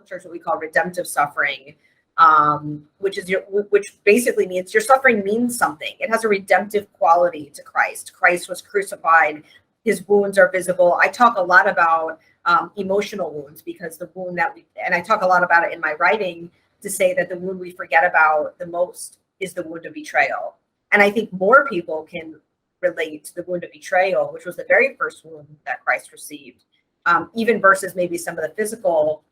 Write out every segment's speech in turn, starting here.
Church, what we call redemptive suffering, which basically means your suffering means something. It has a redemptive quality to Christ. Christ was crucified. His wounds are visible. I talk a lot about emotional wounds, because the wound and I talk a lot about it in my writing, to say that the wound we forget about the most is the wound of betrayal. And I think more people can relate to the wound of betrayal, which was the very first wound that Christ received, even versus maybe some of the physical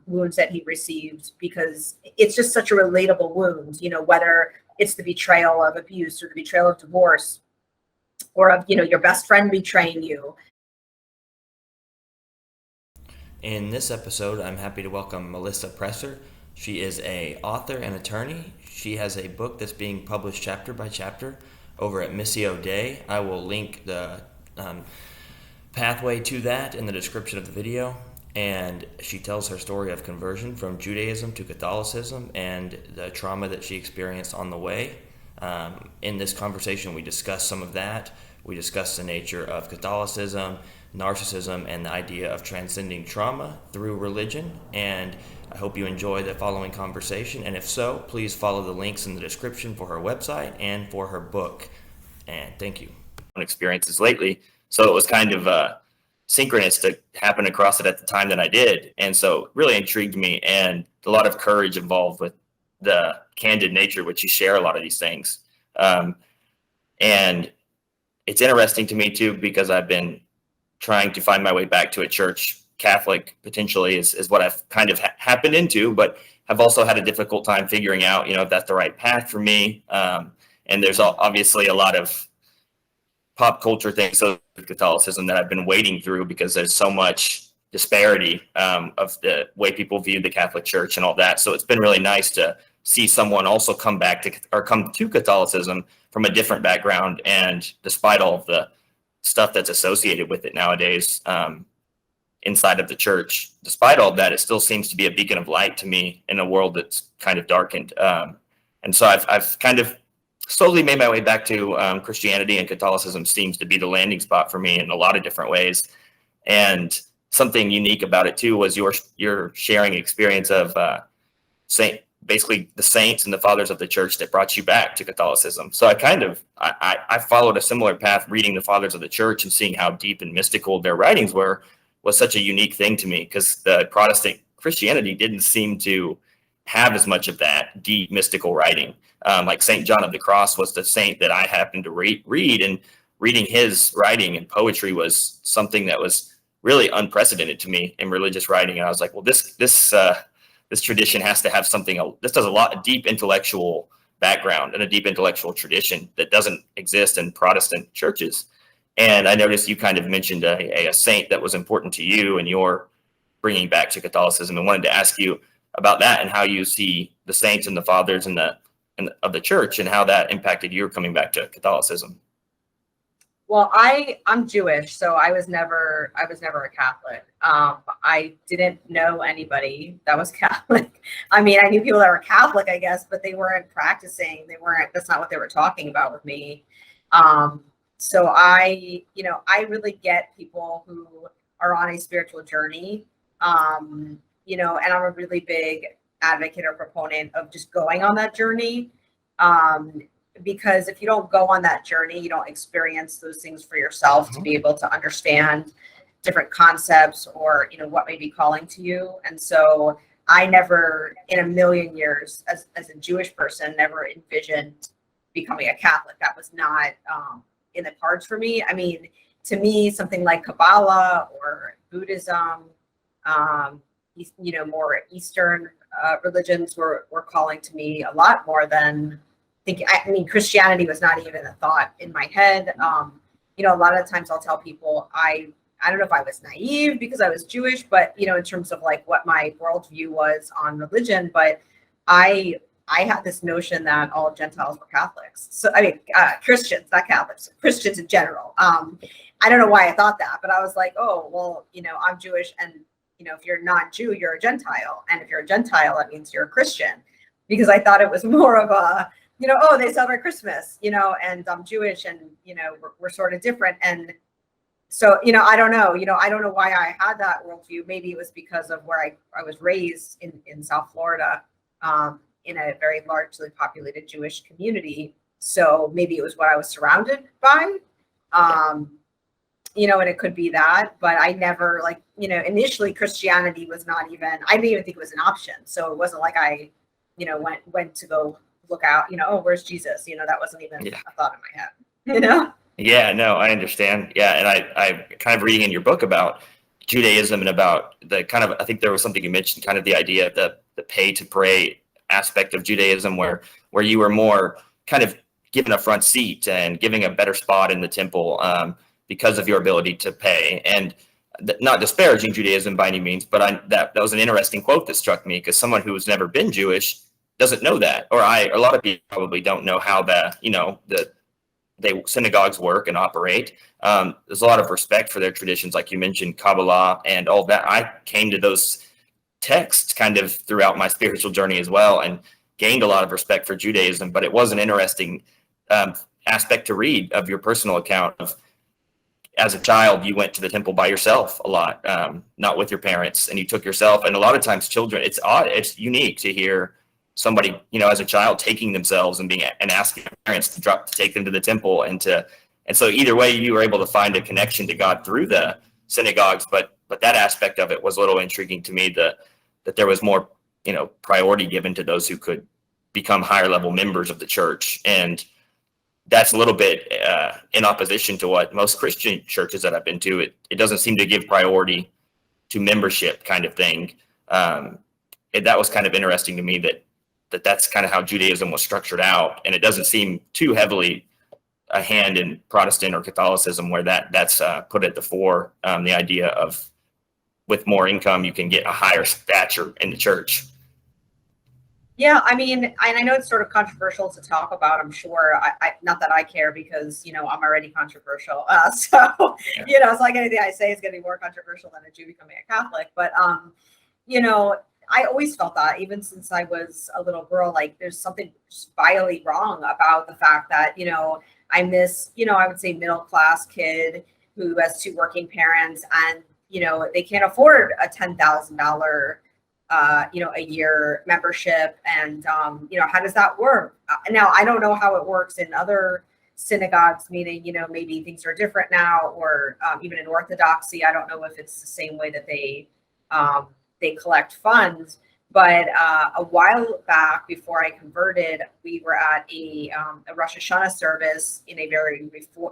wounds that he received, because it's just such a relatable wound, whether it's the betrayal of abuse or the betrayal of divorce, or of, your best friend betraying you. In this episode, I'm happy to welcome Melissa Presser. She is an author and attorney. She has a book that's being published chapter by chapter over at Missio Dei. I will link the pathway to that in the description of the video. And she tells her story of conversion from Judaism to Catholicism and the trauma that she experienced on the way. In this conversation, we discuss some of that. We discuss the nature of Catholicism, narcissism, and the idea of transcending trauma through religion. And I hope you enjoy the following conversation. And if so, please follow the links in the description for her website and for her book. And thank you. Experiences lately, so it was kind of synchronous to happen across it at the time that I did. And so it really intrigued me, and a lot of courage involved with the candid nature which you share a lot of these things. And it's interesting to me too, because I've been trying to find my way back to a church. Catholic potentially is what I've kind of happened into, but I've also had a difficult time figuring out, if that's the right path for me. And there's obviously a lot of pop culture things of Catholicism that I've been wading through, because there's so much disparity of the way people view the Catholic Church and all that. So it's been really nice to see someone also come to Catholicism from a different background, and despite all of the stuff that's associated with it nowadays inside of the church, despite all that, it still seems to be a beacon of light to me in a world that's kind of darkened. And so I've kind of slowly made my way back to Christianity, and Catholicism seems to be the landing spot for me in a lot of different ways. And something unique about it too was your sharing experience of basically the saints and the fathers of the church that brought you back to Catholicism. So I followed a similar path, reading the fathers of the church and seeing how deep and mystical their writings was such a unique thing to me, because the Protestant Christianity didn't seem to have as much of that deep mystical writing. Like St. John of the Cross was the saint that I happened to read, and reading his writing and poetry was something that was really unprecedented to me in religious writing. And I was like, well, this tradition has to have something. This does a deep intellectual background and a deep intellectual tradition that doesn't exist in Protestant churches. And I noticed you kind of mentioned a saint that was important to you and your bringing back to Catholicism, and wanted to ask you about that and how you see the saints and the fathers of the church and how that impacted your coming back to Catholicism. Well, I'm Jewish, so I was never a Catholic. I didn't know anybody that was Catholic. I mean, I knew people that were Catholic, I guess, but they weren't practicing. That's not what they were talking about with me. So I really get people who are on a spiritual journey, and I'm a really big advocate or proponent of just going on that journey. Because if you don't go on that journey, you don't experience those things for yourself to be able to understand different concepts or, what may be calling to you. And so I never in a million years as a Jewish person, never envisioned becoming a Catholic. That was not in the cards for me. I mean, to me, something like Kabbalah or Buddhism, more Eastern religions were calling to me a lot more than Christianity was not even a thought in my head. A lot of times I'll tell people I don't know if I was naive because I was Jewish, but in terms of like what my worldview was on religion, but I had this notion that all Gentiles were Catholics. So Christians, not Catholics, Christians in general. I don't know why I thought that, but I was like, oh, well, I'm Jewish, and if you're not Jew, you're a Gentile, and if you're a Gentile, that means you're a Christian, because I thought it was more of a they celebrate Christmas, and I'm Jewish, and we're sort of different. And So, I don't know, I don't know why I had that worldview. Maybe it was because of where I was raised in South Florida, in a very largely populated Jewish community. So maybe it was what I was surrounded by. And it could be that, but I never initially Christianity was not even, I didn't even think it was an option. So it wasn't like I, went to go look out, oh, where's Jesus? That wasn't even a thought in my head, Yeah, no, I understand. Yeah. And I kind of reading in your book about Judaism and about the kind of, I think there was something you mentioned, kind of the idea of the pay to pray aspect of Judaism, where you were more kind of given a front seat and giving a better spot in the temple, because of your ability to pay. And not disparaging Judaism by any means, but that was an interesting quote that struck me, because someone who has never been Jewish doesn't know that, or a lot of people probably don't know how the synagogues work and operate. There's a lot of respect for their traditions, like you mentioned, Kabbalah and all that. I came to those texts kind of throughout my spiritual journey as well, and gained a lot of respect for Judaism. But it was an interesting aspect to read of your personal account of, as a child, you went to the temple by yourself a lot, not with your parents, and you took yourself. And a lot of times children, it's odd, it's unique to hear somebody, as a child taking themselves and asking their parents to take them to the temple. And so either way, you were able to find a connection to God through the synagogues. But that aspect of it was a little intriguing to me, that there was more, priority given to those who could become higher level members of the church. And that's a little bit in opposition to what most Christian churches that I've been to. It doesn't seem to give priority to membership kind of thing. That was kind of interesting to me, that's kind of how Judaism was structured out. And it doesn't seem too heavily a hand in Protestant or Catholicism, where that's put at the fore, the idea of with more income, you can get a higher stature in the church. Yeah, I mean, and I know it's sort of controversial to talk about, I'm sure. I not that I care, because, I'm already controversial. So, it's like anything I say is going to be more controversial than a Jew becoming a Catholic. But, I always felt that, even since I was a little girl, like there's something just vitally wrong about the fact that, I'm this, I would say middle class kid who has two working parents, and, they can't afford a $10,000 a year membership. And, how does that work? Now, I don't know how it works in other synagogues, meaning, maybe things are different now, or even in Orthodoxy, I don't know if it's the same way that they collect funds. But a while back, before I converted, we were at a Rosh Hashanah service in a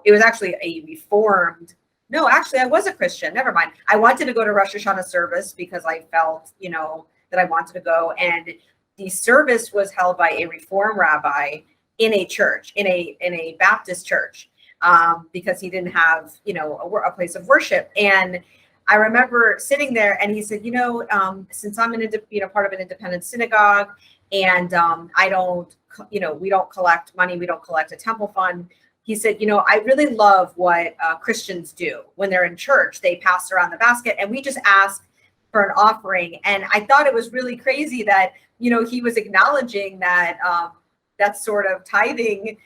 it was actually a Reformed. No, actually, I was a Christian. Never mind. I wanted to go to Rosh Hashanah service because I felt, that I wanted to go. And the service was held by a Reform rabbi in a church, in a Baptist church, because he didn't have, a place of worship. And I remember sitting there, and he said, since I'm part of an independent synagogue, and I don't, we don't collect money, we don't collect a temple fund. He said, I really love what Christians do when they're in church. They pass around the basket, and we just ask for an offering. And I thought it was really crazy that, he was acknowledging that that sort of tithing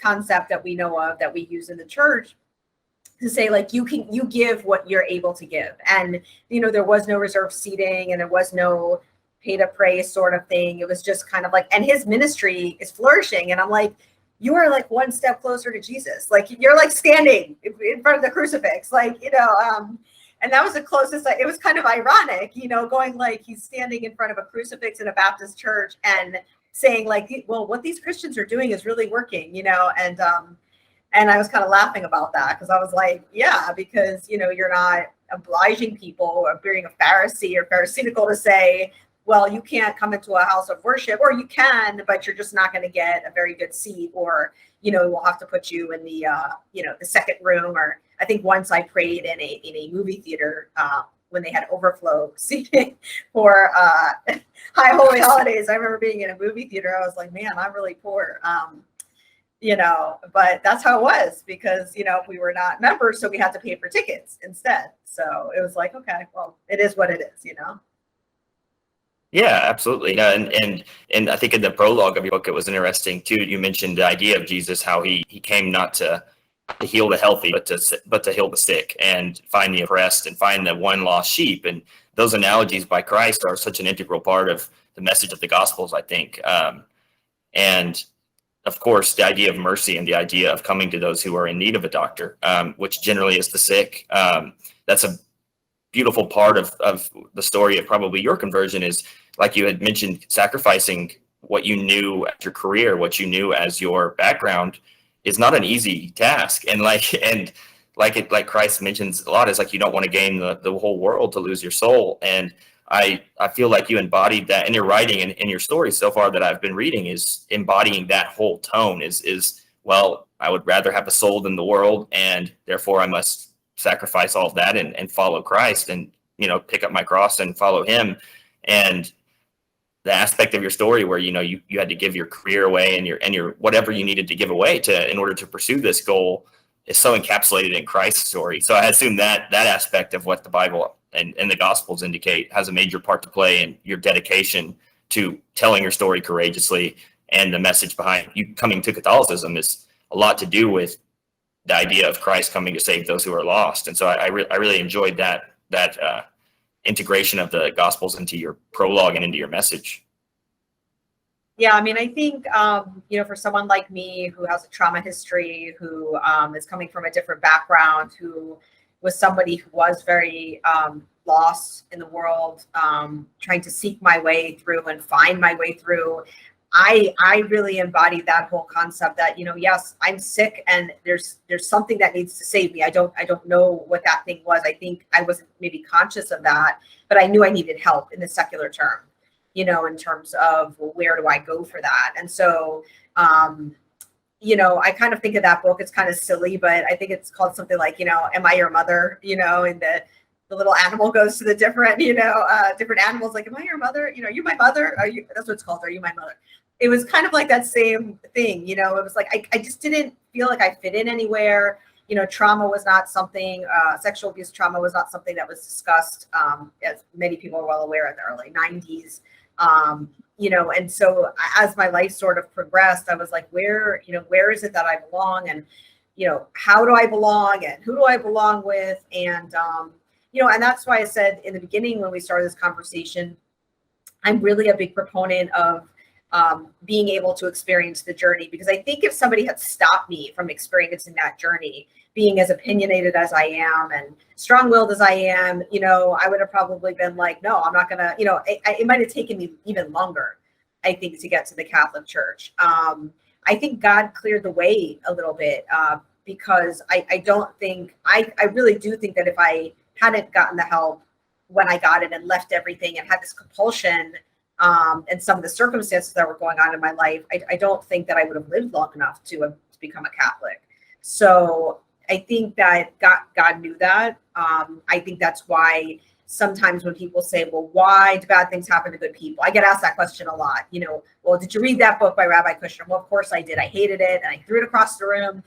concept that we know of, that we use in the church, to say, like, you give what you're able to give. And, there was no reserved seating, and there was no pay to pray sort of thing. It was just kind of like, and his ministry is flourishing. And I'm like, you are like one step closer to Jesus. Like, you're like standing in front of the crucifix, like, and that was the closest. It was kind of ironic, going like, he's standing in front of a crucifix in a Baptist church and saying, like, well, what these Christians are doing is really working, and I was kind of laughing about that, because I was like, yeah, because, you're not obliging people or being a Pharisee or Pharisaical to say, well, you can't come into a house of worship, or you can, but you're just not going to get a very good seat, or, we'll have to put you in the, the second room. Or I think once I prayed in a movie theater when they had overflow seating for High Holy Holidays. I remember being in a movie theater. I was like, man, I'm really poor. But that's how it was, because, we were not members, so we had to pay for tickets instead. So it was like, okay, well, it is what it is, Yeah, absolutely. And I think in the prologue of your book, it was interesting too. You mentioned the idea of Jesus, how he came not to to heal the healthy, but to heal the sick and find the oppressed and find the one lost sheep. And those analogies by Christ are such an integral part of the message of the Gospels, I think. And of course, the idea of mercy and the idea of coming to those who are in need of a doctor, which generally is the sick. That's a beautiful part of the story of probably your conversion, is, like you had mentioned, sacrificing what you knew as your career, what you knew as your background, is not an easy task. And like Christ mentions a lot, is like, you don't want to gain the whole world to lose your soul. And I feel like you embodied that in your writing and in your story so far that I've been reading, is embodying that whole tone is, well, I would rather have a soul than the world, and therefore I must sacrifice all of that and follow Christ, and, pick up my cross and follow him. And the aspect of your story where, you had to give your career away and your whatever you needed to give away in order to pursue this goal, is so encapsulated in Christ's story. So I assume that aspect of what the Bible and the Gospels indicate has a major part to play in your dedication to telling your story courageously. And the message behind you coming to Catholicism is a lot to do with the idea of Christ coming to save those who are lost. And so I really enjoyed that integration of the Gospels into your prologue and into your message. Yeah, I mean, I think, for someone like me who has a trauma history, who is coming from a different background, who was somebody who was very lost in the world, trying to seek my way through and find my way through, I really embodied that whole concept that, yes, I'm sick and there's something that needs to save me. I don't know what that thing was. I think I wasn't maybe conscious of that, but I knew I needed help in the secular term, in terms of, well, where do I go for that? And so, I kind of think of that book, it's kind of silly, but I think it's called something like, Am I Your Mother? And the little animal goes to the different, different animals, like, am I your mother? You my mother? That's what it's called. Are you my mother? It was kind of like that same thing, it was like, I just didn't feel like I fit in anywhere. Trauma was not something, sexual abuse trauma was not something that was discussed, as many people are well aware, in the early 90s. And so as my life sort of progressed, I was like, where is it that I belong? And, how do I belong? And who do I belong with? And, and that's why I said in the beginning, when we started this conversation, I'm really a big proponent of being able to experience the journey, because I think if somebody had stopped me from experiencing that journey, being as opinionated as I am and strong-willed as I am, I would have probably been like, no, I'm not gonna, it might have taken me even longer, I think, to get to the Catholic Church. I think God cleared the way a little bit, because I really do think that if I hadn't gotten the help when I got it and left everything and had this compulsion, and some of the circumstances that were going on in my life, I don't think that I would have lived long enough to become a Catholic. So I think that God knew that. I think that's why sometimes when people say, well, why do bad things happen to good people? I get asked that question a lot. Well, did you read that book by Rabbi Kushner? Well, of course I did. I hated it, and I threw it across the room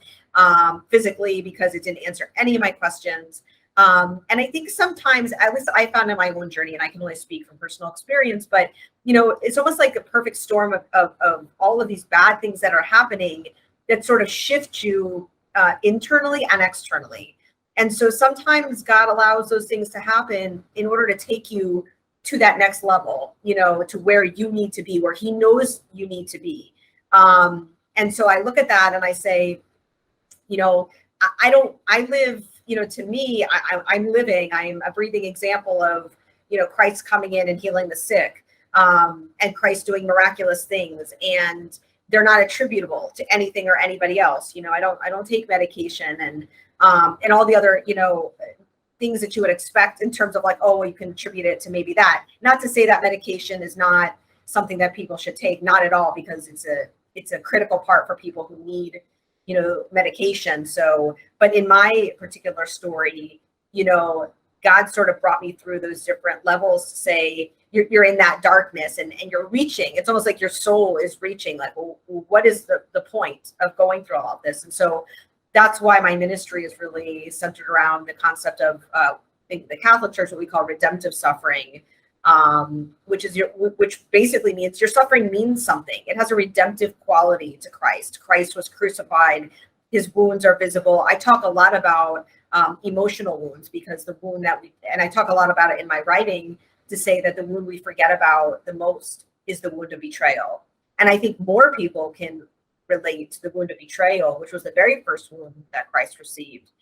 physically, because it didn't answer any of my questions. And I think sometimes, at least I found in my own journey, and I can only speak from personal experience, but it's almost like a perfect storm of all of these bad things that are happening that sort of shift you internally and externally. And so sometimes God allows those things to happen in order to take you to that next level, to where you need to be, where he knows you need to be. And so I look at that and I say, I live, to me, I'm a breathing example of, Christ coming in and healing the sick, and Christ doing miraculous things, and they're not attributable to anything or anybody else. I don't take medication and all the other, things that you would expect in terms of like, oh, you can attribute it to maybe that. Not to say that medication is not something that people should take, not at all, because it's a critical part for people who need, medication. So, but in my particular story, God sort of brought me through those different levels to say, you're in that darkness and you're reaching. It's almost like your soul is reaching, like, well, what is the point of going through all of this? And so that's why my ministry is really centered around the concept of in the Catholic Church, what we call redemptive suffering, which basically means your suffering means something. It has a redemptive quality to Christ. Christ was crucified his wounds are visible. I talk a lot about emotional wounds, because the wound and I talk a lot about it in my writing, to say that the wound we forget about the most is the wound of betrayal. And I think more people can relate to the wound of betrayal, which was the very first wound that Christ received,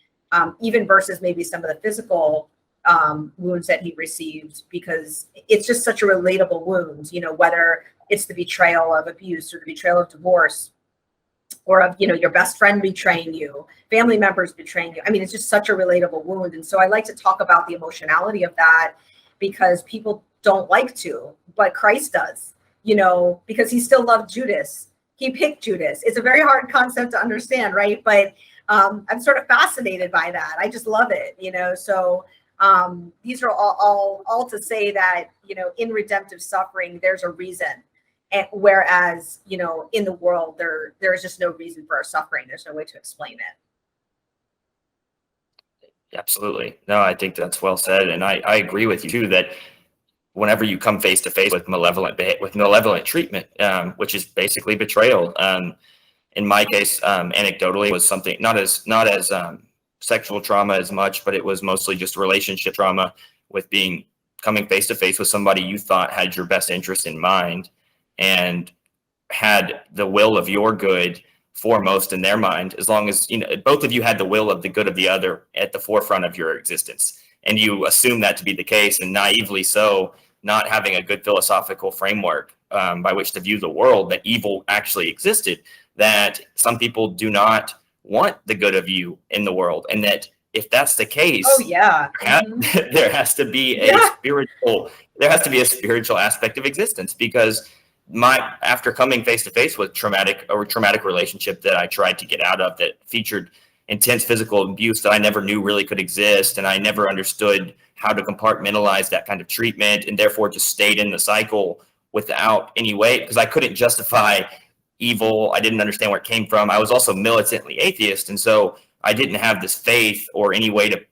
even versus maybe some of the physical wounds that he received, because it's just such a relatable wound, whether it's the betrayal of abuse or the betrayal of divorce, or of, your best friend betraying you, family members betraying you. I mean, it's just such a relatable wound. And so I like to talk about the emotionality of that, because people don't like to, but Christ does, because he still loved Judas. He picked Judas. It's a very hard concept to understand, right? But I'm sort of fascinated by that. I just love it, So these are all to say that, in redemptive suffering, there's a reason. And whereas, in the world, there is just no reason for our suffering. There's no way to explain it. Absolutely. No, I think that's well said. And I agree with you too, that whenever you come face to face with malevolent treatment, which is basically betrayal. In my case, anecdotally, it was something not as sexual trauma as much, but it was mostly just relationship trauma, with coming face to face with somebody you thought had your best interest in mind and had the will of your good foremost in their mind, as long as both of you had the will of the good of the other at the forefront of your existence, and you assume that to be the case, and naively so, not having a good philosophical framework by which to view the world, that evil actually existed, that some people do not want the good of you in the world, and that if that's the case, there has to be a spiritual aspect of existence, because after coming face to face with traumatic relationship that I tried to get out of, that featured intense physical abuse that I never knew really could exist, and I never understood how to compartmentalize that kind of treatment, and therefore just stayed in the cycle without any way, because I couldn't justify evil. I didn't understand where it came from. I was also militantly atheist, and so I didn't have this faith or any way to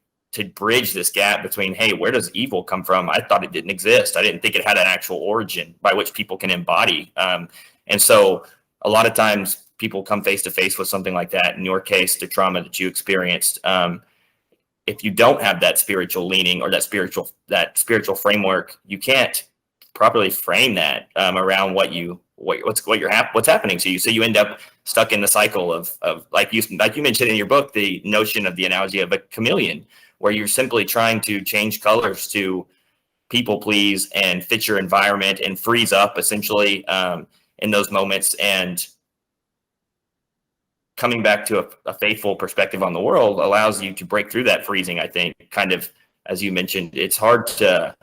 bridge this gap between, hey, where does evil come from? I thought it didn't exist. I didn't think it had an actual origin by which people can embody. And so a lot of times people come face to face with something like that. In your case, the trauma that you experienced, if you don't have that spiritual leaning or that spiritual framework, you can't properly frame that around what's happening to you. So you end up stuck in the cycle of like you mentioned in your book, the notion of the analogy of a chameleon, where you're simply trying to change colors to people please and fit your environment and freeze up essentially in those moments. And coming back to a faithful perspective on the world allows you to break through that freezing. I think, kind of, as you mentioned, it's hard to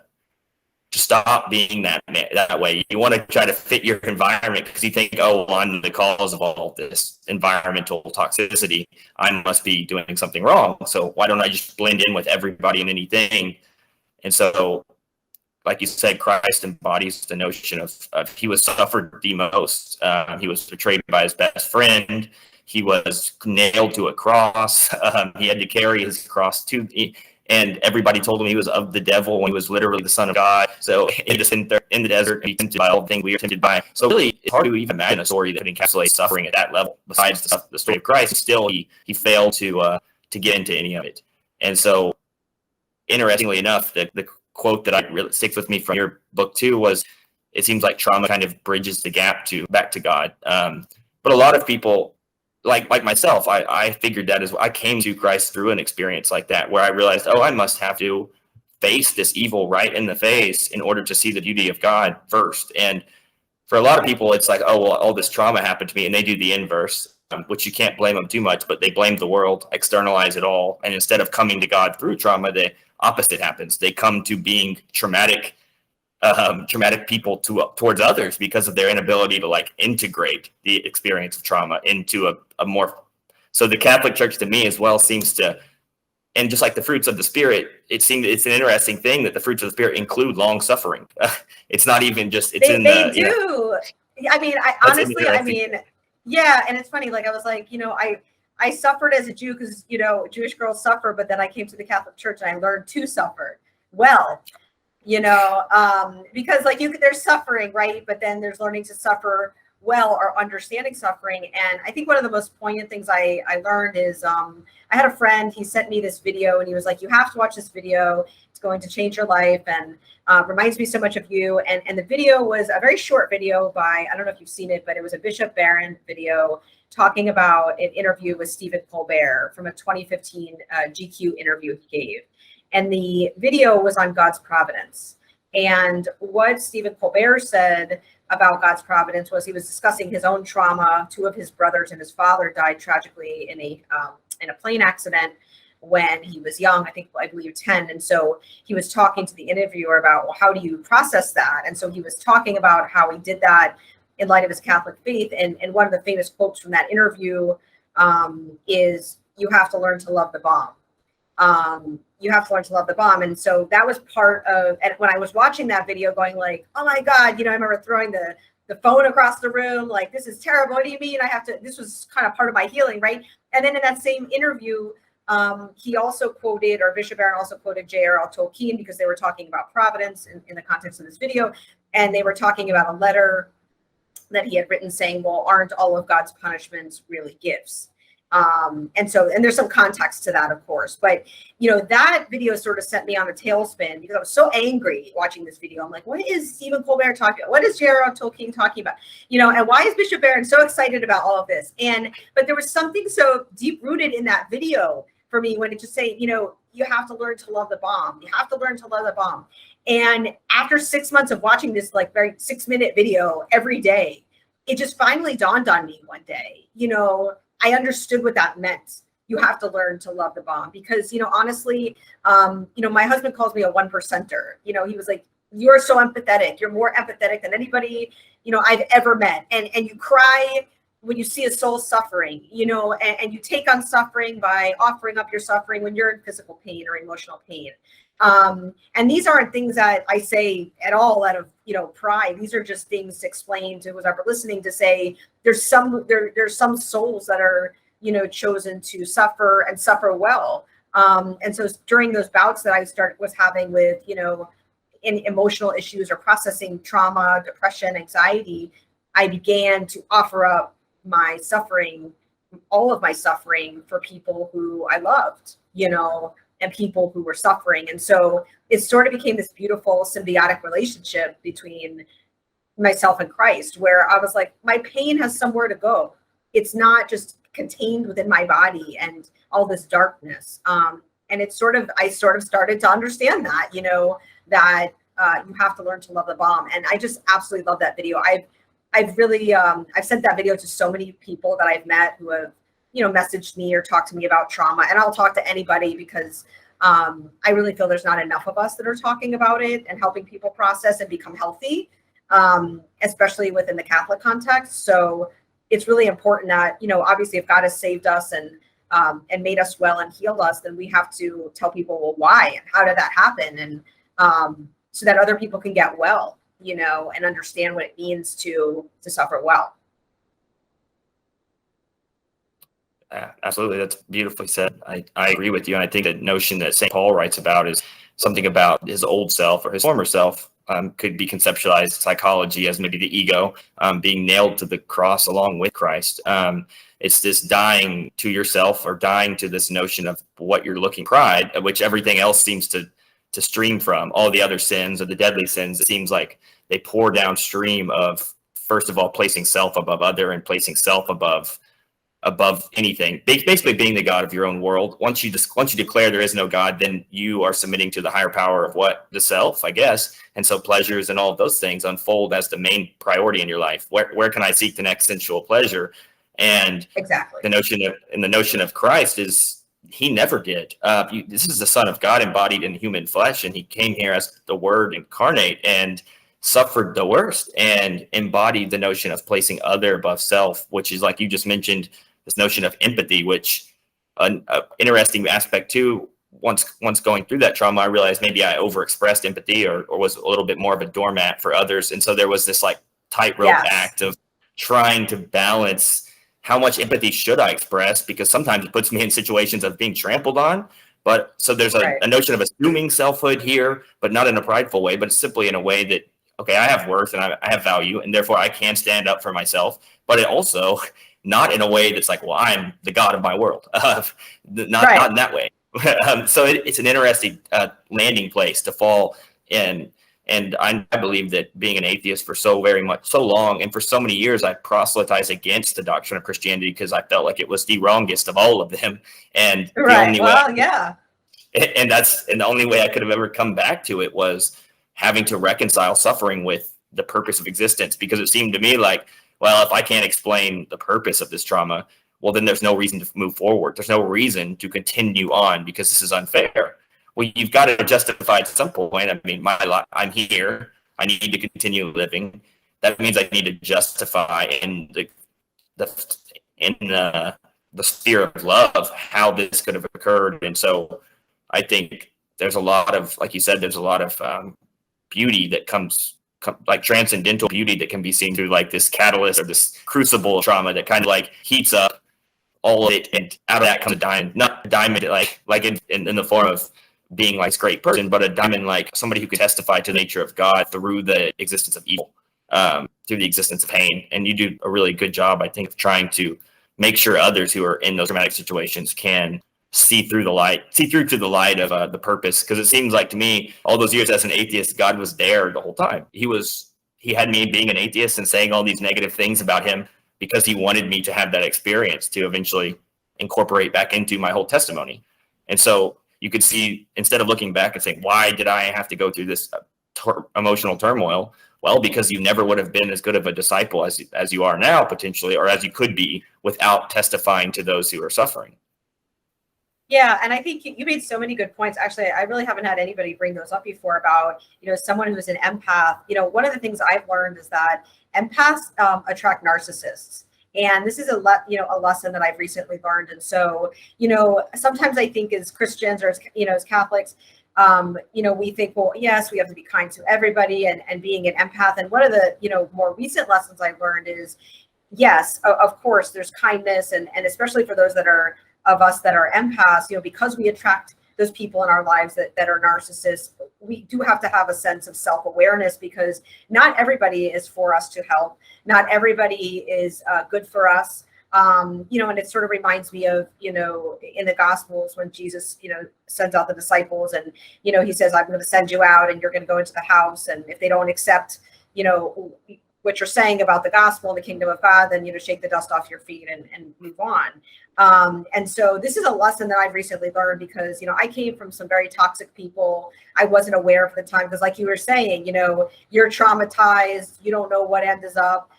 stop being that way. You want to try to fit your environment because you think, oh, well, I'm the cause of all this environmental toxicity. I must be doing something wrong. So why don't I just blend in with everybody and anything? And so, like you said, Christ embodies the notion of he was suffered the most. He was betrayed by his best friend. He was nailed to a cross. He had to carry his cross and everybody told him he was of the devil when he was literally the son of God. So in the desert, he tempted by all things we are tempted by. So really, it's hard to even imagine a story that could encapsulate suffering at that level. Besides the story of Christ, still he failed to get into any of it. And so, interestingly enough, the quote that really sticks with me from your book too was, it seems like trauma kind of bridges the gap back to God. But a lot of people, like myself, I figured that I came to Christ through an experience like that, where I realized, oh, I must have to face this evil right in the face in order to see the beauty of God first. And for a lot of people, it's like, oh, well, all this trauma happened to me, and they do the inverse, which you can't blame them too much, but they blame the world, externalize it all. And instead of coming to God through trauma, the opposite happens. They come to being traumatic people towards others because of their inability to integrate the experience of trauma into a more. So the Catholic Church to me as well seems to, and just like the fruits of the Spirit, it's an interesting thing that the fruits of the Spirit include long suffering. It's not even just they do. I mean, yeah, and it's funny. Like I was like, I suffered as a Jew because Jewish girls suffer, but then I came to the Catholic Church and I learned to suffer well. Because there's suffering, right? But then there's learning to suffer well are understanding suffering. And I think one of the most poignant things I learned is I had a friend, he sent me this video and he was like, you have to watch this video. It's going to change your life and reminds me so much of you. And the video was a very short video by, I don't know if you've seen it, but it was a Bishop Barron video talking about an interview with Stephen Colbert from a 2015 GQ interview he gave. And the video was on God's providence. And what Stephen Colbert said about God's providence was he was discussing his own trauma. Two of his brothers and his father died tragically in a plane accident when he was young, I believe 10. And so he was talking to the interviewer about, well, how do you process that? And so he was talking about how he did that in light of his Catholic faith. And one of the famous quotes from that interview is, you have to learn to love the bomb. You have to learn to love the bomb. And so that was part of, and when I was watching that video going like, oh my God, I remember throwing the phone across the room, like, this is terrible. What do you mean I have to, this was kind of part of my healing, right? And then in that same interview, he also quoted, or Bishop Barron also quoted J.R.R. Tolkien, because they were talking about providence in the context of this video. And they were talking about a letter that he had written saying, well, aren't all of God's punishments really gifts? And there's some context to that, of course, but that video sort of sent me on a tailspin because I was so angry watching this video. I'm like, what is Stephen Colbert talking about? What is J.R.R. Tolkien talking about? And why is Bishop Barron so excited about all of this? But there was something so deep rooted in that video for me when it just saying, you have to learn to love the bomb. You have to learn to love the bomb. And after 6 months of watching this like very 6-minute video every day, it just finally dawned on me one day, I understood what that meant. You have to learn to love the bomb because, honestly, my husband calls me a 1%er. He was like, you're so empathetic. You're more empathetic than anybody, I've ever met. And you cry when you see a soul suffering, and you take on suffering by offering up your suffering when you're in physical pain or emotional pain. And these aren't things that I say at all out of, pride. These are just things explained to whoever listening to say there's some souls that are, chosen to suffer and suffer well. And so during those bouts that I was having with, in emotional issues or processing trauma, depression, anxiety, I began to offer up my suffering, all of my suffering for people who I loved, and people who were suffering. And so it sort of became this beautiful symbiotic relationship between myself and Christ, where I was like, my pain has somewhere to go. It's not just contained within my body and all this darkness. And I sort of started to understand that, that you have to learn to love the bomb. And I just absolutely love that video. I've really, I've sent that video to so many people that I've met who have, messaged me or talked to me about trauma. And I'll talk to anybody because I really feel there's not enough of us that are talking about it and helping people process and become healthy, especially within the Catholic context. So it's really important that, obviously if God has saved us and made us well and healed us, then we have to tell people, well, why and how did that happen? And so that other people can get well, and understand what it means to suffer well. Absolutely. That's beautifully said. I agree with you. And I think the notion that St. Paul writes about is something about his old self or his former self could be conceptualized psychology as maybe the ego being nailed to the cross along with Christ. It's this dying to yourself or dying to this notion of what you're looking pride, which everything else seems to stream from. All the other sins or the deadly sins, it seems like they pour downstream of, first of all, placing self above other and placing self above anything, basically being the God of your own world. Once you declare there is no God, then you are submitting to the higher power of what? The self, I guess. And so pleasures and all of those things unfold as the main priority in your life. Where can I seek the next sensual pleasure? And exactly the notion of Christ is he never did. This is the Son of God embodied in human flesh, and he came here as the Word incarnate and suffered the worst and embodied the notion of placing other above self, which is, like you just mentioned, this notion of empathy, which an interesting aspect too. Once going through that trauma, I realized maybe I overexpressed empathy or was a little bit more of a doormat for others. And so there was this like tightrope act of trying to balance how much empathy should I express, because sometimes it puts me in situations of being trampled on. But so there's a notion of assuming selfhood here, but not in a prideful way, but simply in a way that okay, I have worth and I have value, and therefore I can stand up for myself. But it also not in a way that's like, well, I'm the God of my world. Not in that way. So it's an interesting landing place to fall in. And I believe that being an atheist for so long, and for so many years, I proselytized against the doctrine of Christianity because I felt like it was the wrongest of all of them. And the only way, and the only way I could have ever come back to it was having to reconcile suffering with the purpose of existence, because it seemed to me like, well, if I can't explain the purpose of this trauma, well, then there's no reason to move forward. There's no reason to continue on because this is unfair. Well, you've got to justify at some point. I mean, my life, I'm here. I need to continue living. That means I need to justify in the sphere of love how this could have occurred. And so I think there's a lot of, like you said, there's a lot of beauty that comes like transcendental beauty that can be seen through like this catalyst or this crucible trauma that kind of like heats up all of it, and out of that comes a diamond, not a diamond like in the form of being like this great person, but a diamond like somebody who could testify to the nature of God through the existence of evil, through the existence of pain. And you do a really good job, I think, of trying to make sure others who are in those dramatic situations can see through to the light of the purpose. Because it seems like to me, all those years as an atheist, God was there the whole time. He had me being an atheist and saying all these negative things about him because he wanted me to have that experience to eventually incorporate back into my whole testimony. And so you could see, instead of looking back and saying, why did I have to go through this emotional turmoil? Well, because you never would have been as good of a disciple as you are now, potentially, or as you could be without testifying to those who are suffering. Yeah, and I think you made so many good points. Actually, I really haven't had anybody bring those up before about, someone who's an empath. One of the things I've learned is that empaths attract narcissists. And this is a lesson that I've recently learned. And so, sometimes I think as Christians or as Catholics, we think, well, yes, we have to be kind to everybody and being an empath. And one of the, more recent lessons I've learned is, yes, of course, there's kindness. And especially for those of us that are empaths, because we attract those people in our lives that are narcissists, we do have to have a sense of self-awareness, because not everybody is for us to help. Not everybody is good for us. And it sort of reminds me of, in the Gospels when Jesus, sends out the disciples and, he says, I'm going to send you out and you're going to go into the house. And if they don't accept, what you're saying about the gospel and the kingdom of God, then, shake the dust off your feet and move on. And so this is a lesson that I've recently learned because, I came from some very toxic people. I wasn't aware of the time because, like you were saying, you're traumatized. You don't know what end is up.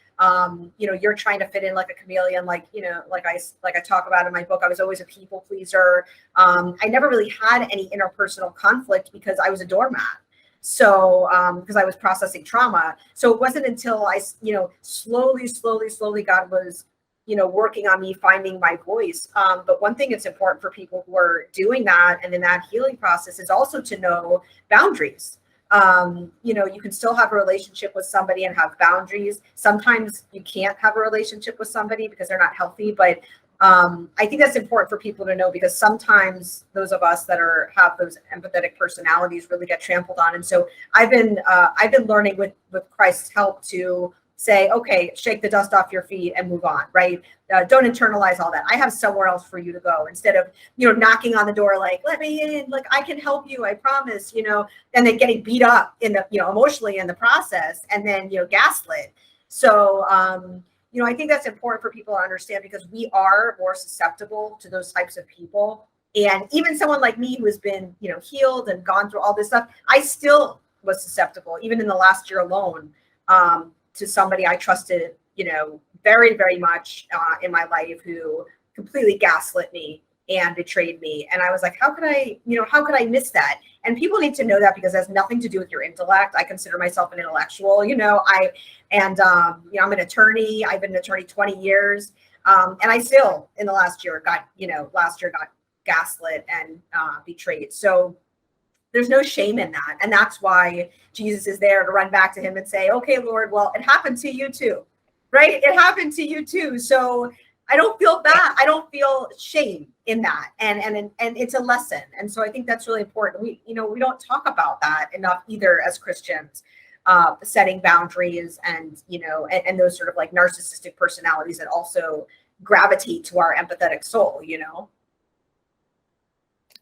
You're trying to fit in like a chameleon, like I talk about in my book. I was always a people pleaser. I never really had any interpersonal conflict because I was a doormat. So, because I was processing trauma. So it wasn't until I, slowly God was, working on me, finding my voice. But one thing that's important for people who are doing that and in that healing process is also to know boundaries. You can still have a relationship with somebody and have boundaries. Sometimes you can't have a relationship with somebody because they're not healthy, but I think that's important for people to know, because sometimes those of us that have those empathetic personalities really get trampled on. And so I've been learning with Christ's help to say, okay, shake the dust off your feet and move on, right? Don't internalize all that. I have somewhere else for you to go, instead of, knocking on the door, like, let me in, like, I can help you, I promise, and then getting beat up in the, emotionally in the process, and then, gaslit. So, I think that's important for people to understand, because we are more susceptible to those types of people. And even someone like me who has been, healed and gone through all this stuff, I still was susceptible, even in the last year alone, to somebody I trusted, very, very much in my life, who completely gaslit me and betrayed me. And I was like, how could I miss that? And people need to know that, because it has nothing to do with your intellect. I consider myself an intellectual, I'm an attorney. I've been an attorney 20 years. And I still, in the last year, got gaslit and betrayed. So there's no shame in that. And that's why Jesus is there to run back to him and say, okay, Lord, well, it happened to you too, right? It happened to you too. So I don't feel bad. I don't feel shame in that. And it's a lesson. And so I think that's really important. We don't talk about that enough either as Christians. setting boundaries, and and those sort of like narcissistic personalities that also gravitate to our empathetic soul.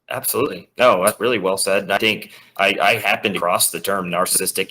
Absolutely. No, that's really well said. And I think I happened across the term narcissistic.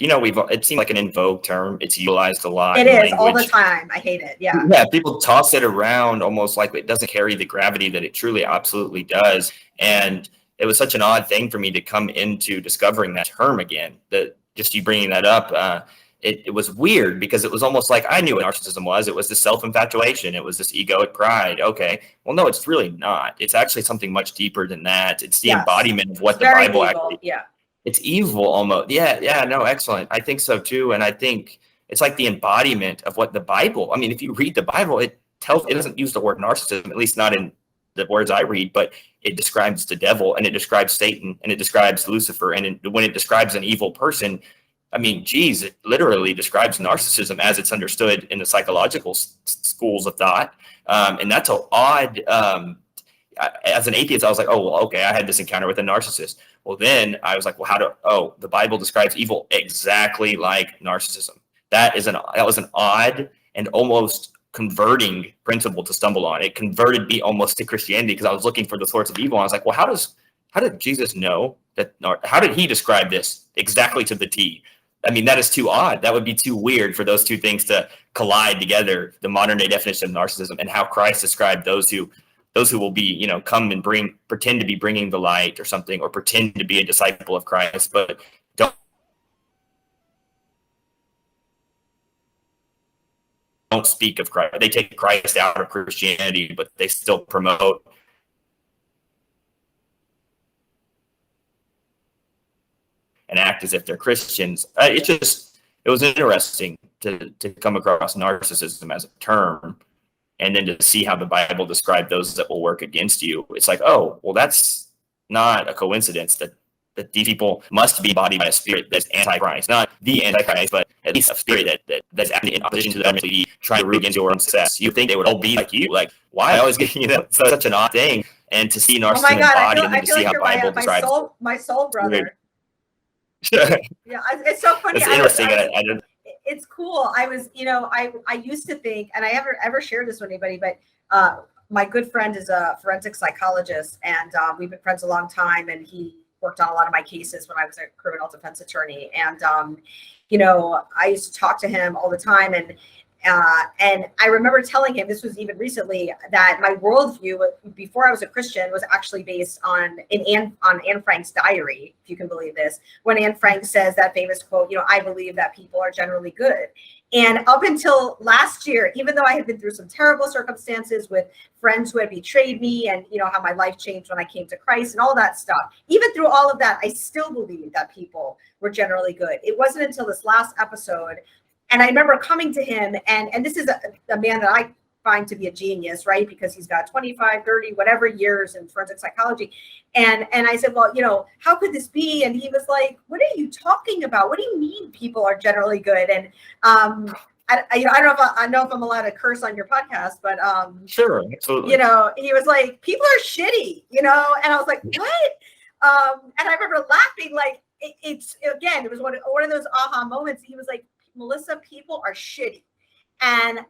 It seemed like an in vogue term. It's utilized a lot It in is all the language. time. I hate it. Yeah. Yeah, people toss it around almost like it doesn't carry the gravity that it truly absolutely does. And it was such an odd thing for me to come into discovering that term again. That just you bringing that up, it was weird because it was almost like I knew what narcissism was. It was this self-infatuation. It was this egoic pride. Okay, well, no, it's really not. It's actually something much deeper than that. It's the Yes. embodiment of what It's the very Bible evil. actually. Yeah. It's evil almost. Yeah, no, excellent. I think so too. And I think it's like the embodiment of what the Bible. I mean, if you read the Bible, it doesn't use the word narcissism, at least not in the words I read, but it describes the devil, and it describes Satan, and it describes Lucifer. And when it describes an evil person, I mean, geez, it literally describes narcissism as it's understood in the psychological schools of thought. And that's an odd, as an atheist, I was like, oh, well, okay, I had this encounter with a narcissist. Well, then I was like, well, the Bible describes evil exactly like narcissism. That was an odd and almost converting principle to stumble on. It converted me almost to Christianity because I was looking for the source of evil. I was like, well, how did Jesus know that? How did he describe this exactly to the T? I mean, that is too odd. That would be too weird for those two things to collide together. The modern day definition of narcissism and how Christ described those who will be, come and pretend to be bringing the light or something, or pretend to be a disciple of Christ, but don't speak of Christ. They take Christ out of Christianity, but they still promote and act as if they're Christians. It was interesting to come across narcissism as a term, and then to see how the Bible described those that will work against you. It's like, oh, well, that's not a coincidence that these people must be embodied by a spirit that's antichrist, not the antichrist, but at least a spirit that's acting in opposition to the enemy, trying to root against your own success. You think they would all be like you? Like, why always getting such an odd thing? And to see narcissism embodied, and then to see how Bible describes my soul brother. Yeah, it's so funny. It's interesting. It's cool. I was, I used to think, and I ever shared this with anybody, but my good friend is a forensic psychologist, and we've been friends a long time, and he worked on a lot of my cases when I was a criminal defense attorney. And, I used to talk to him all the time. And I remember telling him, this was even recently, that my worldview before I was a Christian was actually based on Anne Frank's diary, if you can believe this, when Anne Frank says that famous quote, I believe that people are generally good. And up until last year, even though I had been through some terrible circumstances with friends who had betrayed me, and how my life changed when I came to Christ and all that stuff, even through all of that, I still believed that people were generally good. It wasn't until this last episode, and I remember coming to him, and this is a man that I find to be a genius, right? Because he's got 25, 30, whatever years in forensic psychology. And I said, well, how could this be? And he was like, what are you talking about? What do you mean people are generally good? And I don't know if I'm allowed to curse on your podcast, but sure, absolutely. He was like, people are shitty, and I was like, what? And I remember laughing, like it was one of those aha moments. He was like, Melissa, people are shitty. And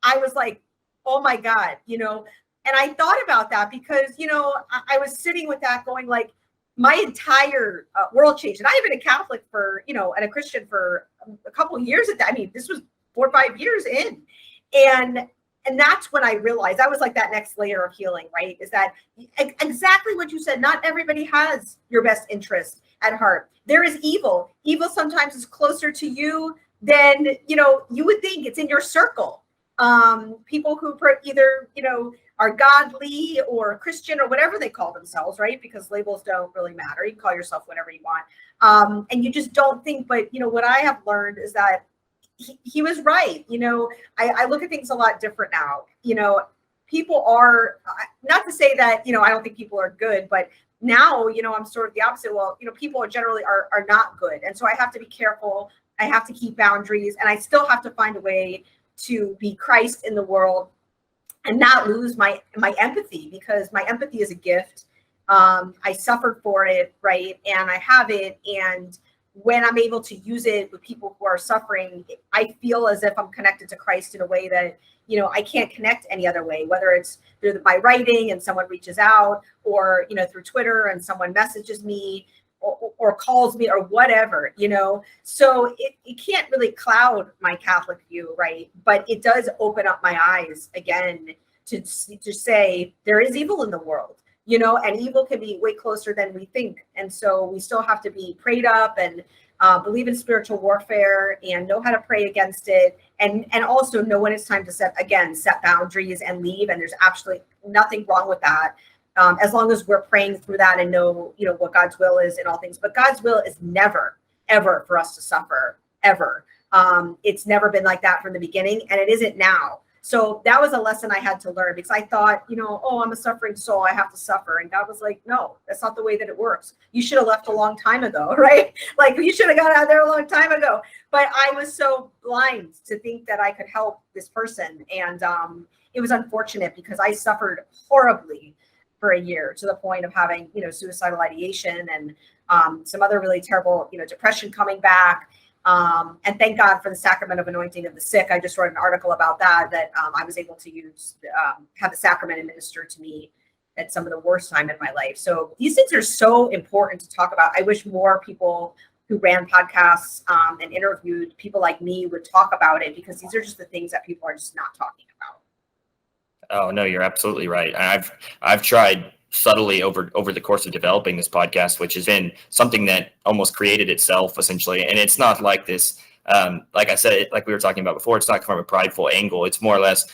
I was like, oh my God, and I thought about that because, I was sitting with that going like, my entire world changed. And I had been a Catholic for, and a Christian for a couple of years at that. I mean, this was 4 or 5 years in. And that's when I realized that was like that next layer of healing, right? Is that exactly what you said. Not everybody has your best interest at heart. There is evil. Evil sometimes is closer to you than, you would think. It's in your circle. People who either, are godly or Christian or whatever they call themselves, right? Because labels don't really matter. You can call yourself whatever you want. And you just don't think, but what I have learned is that he was right. I look at things a lot different now. People are, not to say that, I don't think people are good, but now, I'm sort of the opposite. Well, people generally are not good. And so I have to be careful. I have to keep boundaries, and I still have to find a way to be Christ in the world and not lose my empathy, because my empathy is a gift. I suffered for it, right? And I have it. And when I'm able to use it with people who are suffering, I feel as if I'm connected to Christ in a way that, I can't connect any other way, whether it's through by writing and someone reaches out, or, through Twitter and someone messages me or calls me or whatever, So it can't really cloud my Catholic view, right? But it does open up my eyes again to say there is evil in the world. And evil can be way closer than we think. And so we still have to be prayed up and believe in spiritual warfare and know how to pray against it. And also know when it's time to set boundaries and leave. And there's absolutely nothing wrong with that. As long as we're praying through that and know, what God's will is in all things. But God's will is never, ever for us to suffer, ever. It's never been like that from the beginning, and it isn't now. So that was a lesson I had to learn, because I thought, I'm a suffering soul, I have to suffer. And God was like, no, that's not the way that it works. You should have left a long time ago, right? Like, you should have got out there a long time ago. But I was so blind to think that I could help this person. And it was unfortunate, because I suffered horribly for a year, to the point of having, suicidal ideation and some other really terrible, depression coming back. And thank God for the sacrament of anointing of the sick. I just wrote an article about that I was able to use, have the sacrament administered to me at some of the worst time in my life. So these things are so important to talk about. I wish more people who ran podcasts and interviewed people like me would talk about it, because these are just the things that people are just not talking about. Oh, no, you're absolutely right. I've tried subtly over the course of developing this podcast, which has been something that almost created itself, essentially. And it's not like this, like I said, like we were talking about before, it's not from a prideful angle. It's more or less,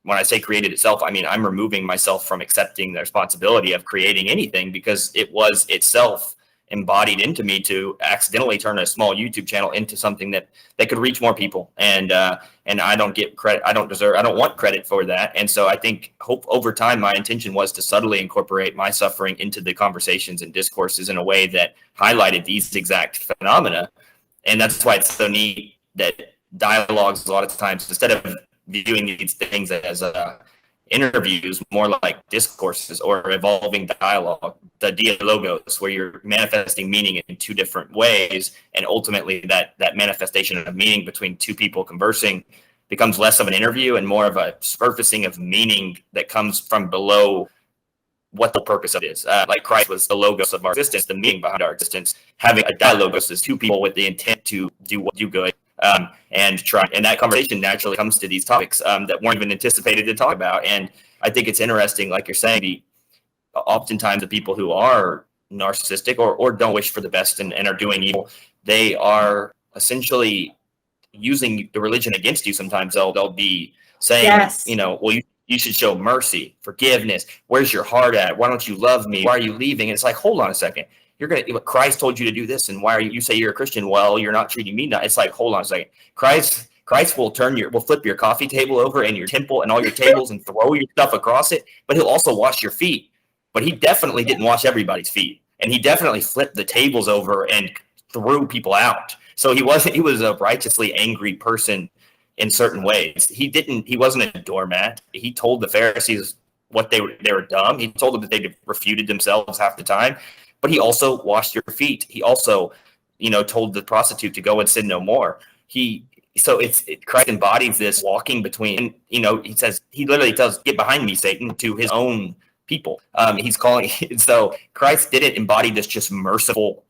when I say created itself, I mean, I'm removing myself from accepting the responsibility of creating anything, because it was itself embodied into me to accidentally turn a small YouTube channel into something that could reach more people. And I don't get credit. I don't want credit for that. And so I think over time, my intention was to subtly incorporate my suffering into the conversations and discourses in a way that highlighted these exact phenomena. And that's why it's so neat that dialogues, a lot of times, instead of viewing these things as interviews, more like discourses or evolving dialogue, the dialogos, where you're manifesting meaning in two different ways, and ultimately that manifestation of meaning between two people conversing becomes less of an interview and more of a surfacing of meaning that comes from below what the purpose of it is. Like Christ was the logos of our existence, the meaning behind our existence. Having a dialogos is two people with the intent to do good. And that conversation naturally comes to these topics that weren't even anticipated to talk about. And I think it's interesting, like you're saying, oftentimes the people who are narcissistic or don't wish for the best and are doing evil, they are essentially using the religion against you. Sometimes they'll be saying, Yes. Well, you should show mercy, forgiveness. Where's your heart at? Why don't you love me? Why are you leaving? And it's like, hold on a second. Christ told you to do this, and why are you say you're a Christian? Well, you're not treating me. It's like, hold on a second. Christ will flip your coffee table over and your temple and all your tables and throw your stuff across it, but he'll also wash your feet. But he definitely didn't wash everybody's feet, and he definitely flipped the tables over and threw people out. So he was a righteously angry person in certain ways. He wasn't a doormat. He told the Pharisees what they were dumb. He told them that they refuted themselves half the time. But he also washed your feet. He also, told the prostitute to go and sin no more. Christ embodies this walking between, he says, he literally tells, get behind me, Satan, to his own people. He's calling, so Christ didn't embody this just merciful,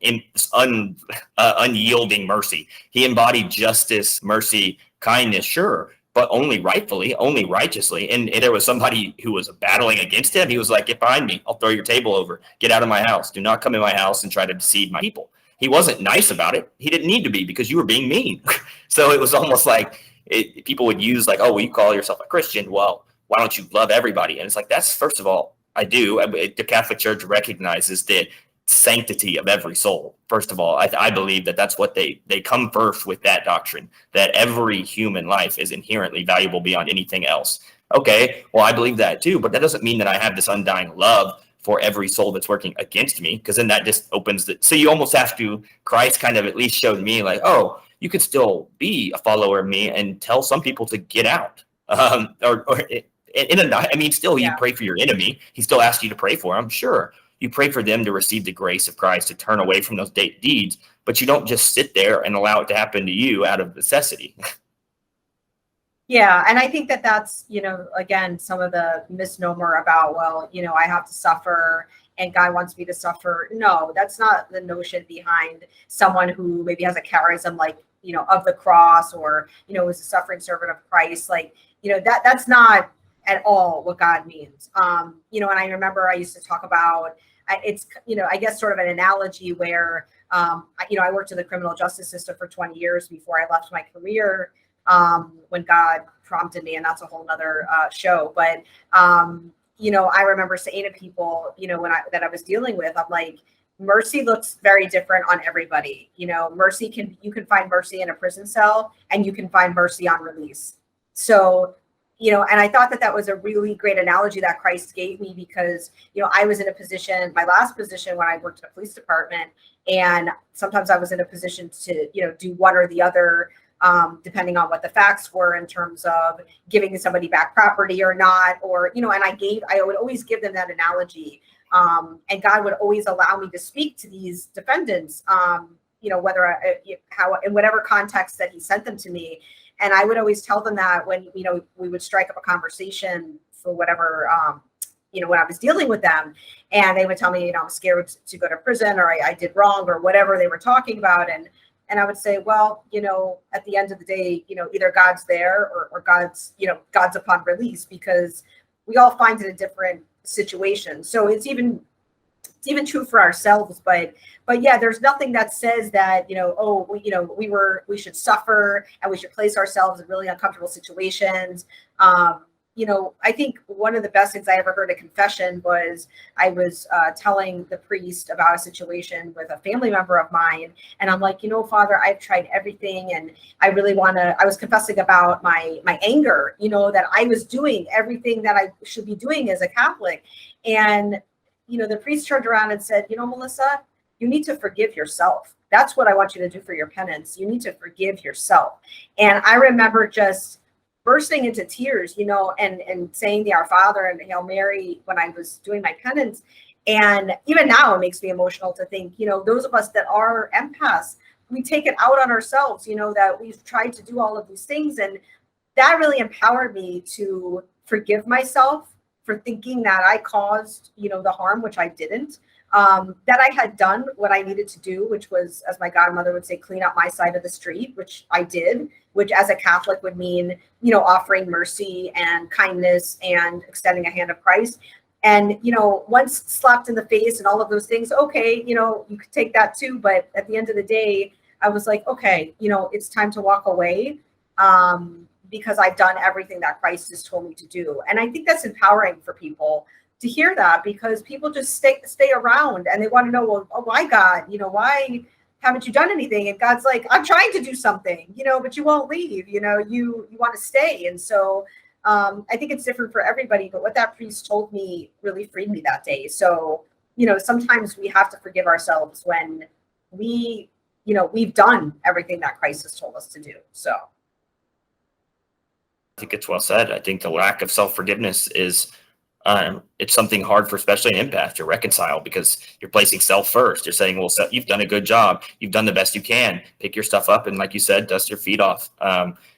unyielding mercy. He embodied justice, mercy, kindness, sure, but only rightfully, only righteously. And there was somebody who was battling against him. He was like, get behind me. I'll throw your table over. Get out of my house. Do not come in my house and try to deceive my people. He wasn't nice about it. He didn't need to be, because you were being mean. So it was almost like people would use like, oh, well, you call yourself a Christian. Well, why don't you love everybody? And it's like, that's, first of all, I do. The Catholic Church recognizes the sanctity of every soul. First of all, I believe that's what they come first with, that doctrine, that every human life is inherently valuable beyond anything else. Okay, well, I believe that too, but that doesn't mean that I have this undying love for every soul that's working against me, because then that just opens so you almost have to, Christ kind of at least showed me like, oh, you could still be a follower of me and tell some people to get out. Still, you pray for your enemy. He still asks you to pray for him. Sure. You pray for them to receive the grace of Christ, to turn away from those deeds. but you don't just sit there and allow it to happen to you out of necessity. Yeah. And I think that that's, again, some of the misnomer about, well, I have to suffer and God wants me to suffer. No, that's not the notion behind someone who maybe has a charism like, of the cross, or, is a suffering servant of Christ. Like, that's not at all what God means. And I remember I used to talk about, it's, I guess sort of an analogy where, I worked in the criminal justice system for 20 years before I left my career, when God prompted me, and that's a whole nother show. But, I remember saying to people, that I was dealing with, I'm like, mercy looks very different on everybody. Mercy you can find mercy in a prison cell, and you can find mercy on release. So, and I thought that was a really great analogy that Christ gave me, because, I was in a position, my last position when I worked in a police department, and sometimes I was in a position to, do one or the other, depending on what the facts were in terms of giving somebody back property or not, or, and I would always give them that analogy. And God would always allow me to speak to these defendants, whether how, in whatever context that he sent them to me. And I would always tell them that when, we would strike up a conversation for whatever, when I was dealing with them, and they would tell me, I'm scared to go to prison, or I did wrong, or whatever they were talking about. And I would say, well, at the end of the day, either God's there, or God's, God's upon release, because we all find it in different situations. So it's even true for ourselves. But yeah, there's nothing that says that, we should suffer and we should place ourselves in really uncomfortable situations. I think one of the best things I ever heard a confession was I was telling the priest about a situation with a family member of mine. And I'm like, Father, I've tried everything. And I really I was confessing about my anger, that I was doing everything that I should be doing as a Catholic. And, the priest turned around and said, Melissa, you need to forgive yourself. That's what I want you to do for your penance. You need to forgive yourself. And I remember just bursting into tears, and saying the Our Father and Hail Mary when I was doing my penance. And even now it makes me emotional to think, those of us that are empaths, we take it out on ourselves, that we've tried to do all of these things. And that really empowered me to forgive myself for thinking that I caused, the harm, which I didn't. That I had done what I needed to do, which was, as my godmother would say, clean up my side of the street, which I did, which as a Catholic would mean, offering mercy and kindness and extending a hand of Christ. And, once slapped in the face and all of those things, okay, you could take that too. But at the end of the day, I was like, okay, it's time to walk away, because I've done everything that Christ has told me to do. And I think that's empowering for people to hear that, because people just stay around and they want to know, well, why God, why haven't you done anything? And God's like, I'm trying to do something, but you won't leave, you want to stay. And so I think it's different for everybody, but what that priest told me really freed me that day. So, sometimes we have to forgive ourselves when we've done everything that Christ has told us to do. So I think it's well said. I think the lack of self-forgiveness is it's something hard for especially an empath to reconcile, because you're placing self first. You're saying, well, you've done a good job. You've done the best you can. Pick your stuff up. And like you said, dust your feet off.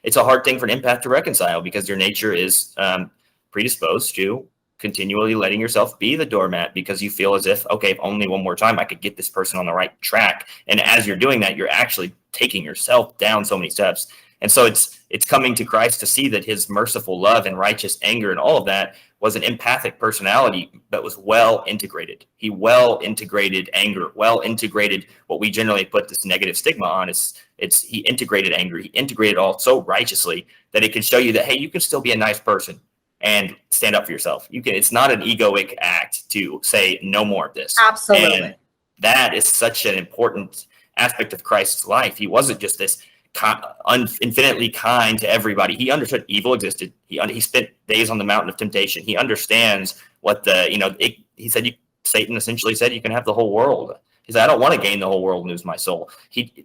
It's a hard thing for an empath to reconcile, because your nature is predisposed to continually letting yourself be the doormat, because you feel as if, okay, if only one more time I could get this person on the right track. And as you're doing that, you're actually taking yourself down so many steps. And so it's coming to Christ to see that his merciful love and righteous anger and all of that was an empathic personality, but was well integrated. He well integrated anger, well integrated what we generally put this negative stigma on. He integrated anger. He integrated all so righteously that it can show you that, hey, you can still be a nice person and stand up for yourself. It's not an egoic act to say no more of this. absolutely. And that is such an important aspect of Christ's life. He wasn't just this infinitely kind to everybody. He understood evil existed. He spent days on the mountain of temptation. He understands what he said, Satan essentially said, you can have the whole world. He said, I don't want to gain the whole world and lose my soul.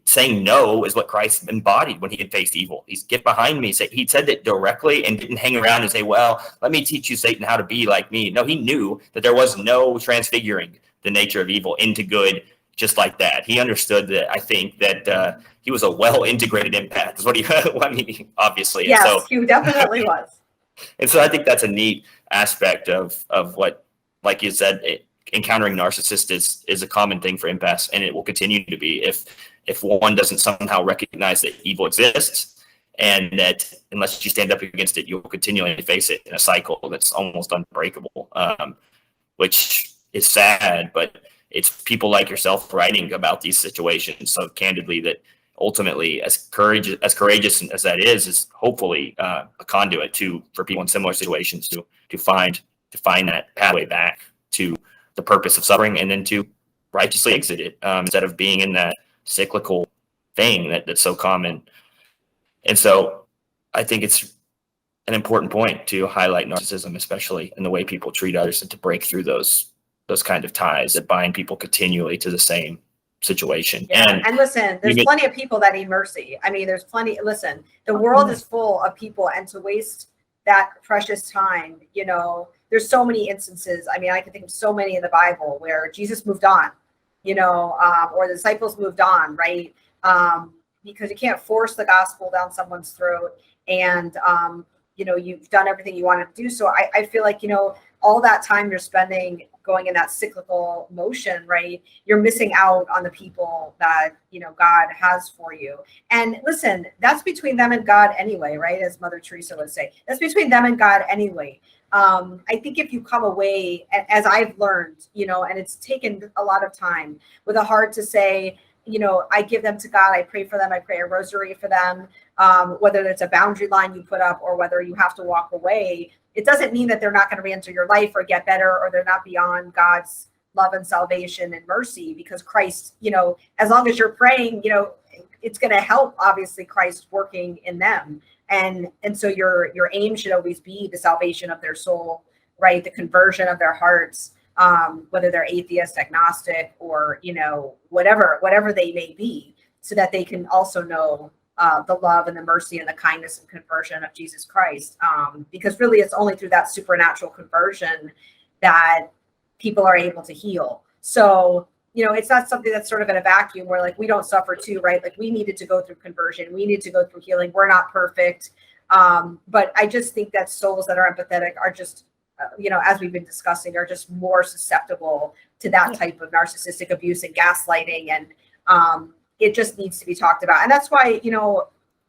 Saying no is what Christ embodied when he had faced evil. He's get behind me. He said that directly and didn't hang around and say, well, let me teach you, Satan, how to be like me. No, he knew that there was no transfiguring the nature of evil into good just like that. He understood that. I think that he was a well-integrated empath. Is what he. I mean, obviously. Yes, and so, he definitely was. And so I think that's a neat aspect of what, like you said, encountering narcissists is a common thing for empaths, and it will continue to be if one doesn't somehow recognize that evil exists, and that unless you stand up against it, you'll continually face it in a cycle that's almost unbreakable, which is sad, but it's people like yourself writing about these situations so candidly that ultimately, as courageous as that is hopefully a conduit for people in similar situations to find that pathway back to the purpose of suffering, and then to righteously exit it, instead of being in that cyclical thing that's so common. And so I think it's an important point to highlight narcissism, especially in the way people treat others, and to break through those kind of ties that bind people continually to the same situation. Yeah. And listen, there's plenty of people that need mercy. I mean, there's plenty. Listen, the world is full of people, and to waste that precious time, there's so many instances. I mean, I can think of so many in the Bible where Jesus moved on, or the disciples moved on, right? Because you can't force the gospel down someone's throat, and you've done everything you wanted to do. So I feel like, all that time you're spending going in that cyclical motion, right? You're missing out on the people that, God has for you. And listen, that's between them and God anyway, right? As Mother Teresa would say, that's between them and God anyway. I think if you come away, as I've learned, and it's taken a lot of time, with a heart to say, I give them to God, I pray for them, I pray a rosary for them, whether it's a boundary line you put up or whether you have to walk away, it doesn't mean that they're not going to re-enter your life or get better, or they're not beyond God's love and salvation and mercy, because Christ, as long as you're praying, it's going to help, obviously, Christ working in them. And so your aim should always be the salvation of their soul, right? The conversion of their hearts, whether they're atheist, agnostic, or, whatever they may be, so that they can also know the love and the mercy and the kindness and conversion of Jesus Christ. Because really it's only through that supernatural conversion that people are able to heal. So, it's not something that's sort of in a vacuum where like we don't suffer too, right? Like we needed to go through conversion. We need to go through healing. We're not perfect. But I just think that souls that are empathetic are just, as we've been discussing, are just more susceptible to that type of narcissistic abuse and gaslighting. And it just needs to be talked about. And that's why,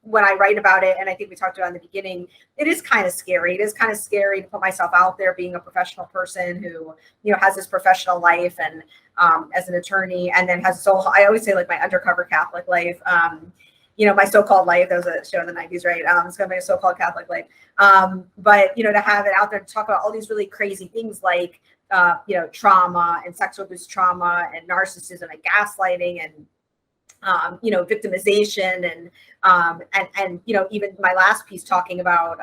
when I write about it, and I think we talked about in the beginning, it is kind of scary. It is kind of scary to put myself out there being a professional person who, has this professional life and as an attorney, and then I always say like my undercover Catholic life, my so-called life. There was a show in the 90s, right? It's going to be a so-called Catholic life. But, to have it out there to talk about all these really crazy things like, trauma and sexual abuse trauma and narcissism and gaslighting and, victimization and even my last piece talking about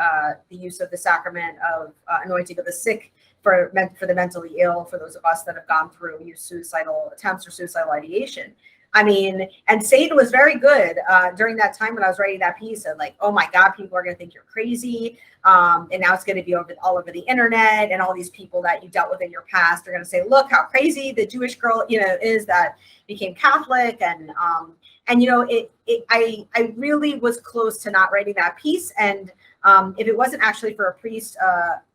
the use of the sacrament of anointing of the sick for the mentally ill, for those of us that have gone through suicidal attempts or suicidal ideation. I mean, and Satan was very good during that time when I was writing that piece of like, oh my God, people are going to think you're crazy. And now it's going to be all over the internet, and all these people that you dealt with in your past are going to say, look how crazy the Jewish girl, is that became Catholic. And I really was close to not writing that piece. And if it wasn't actually for a priest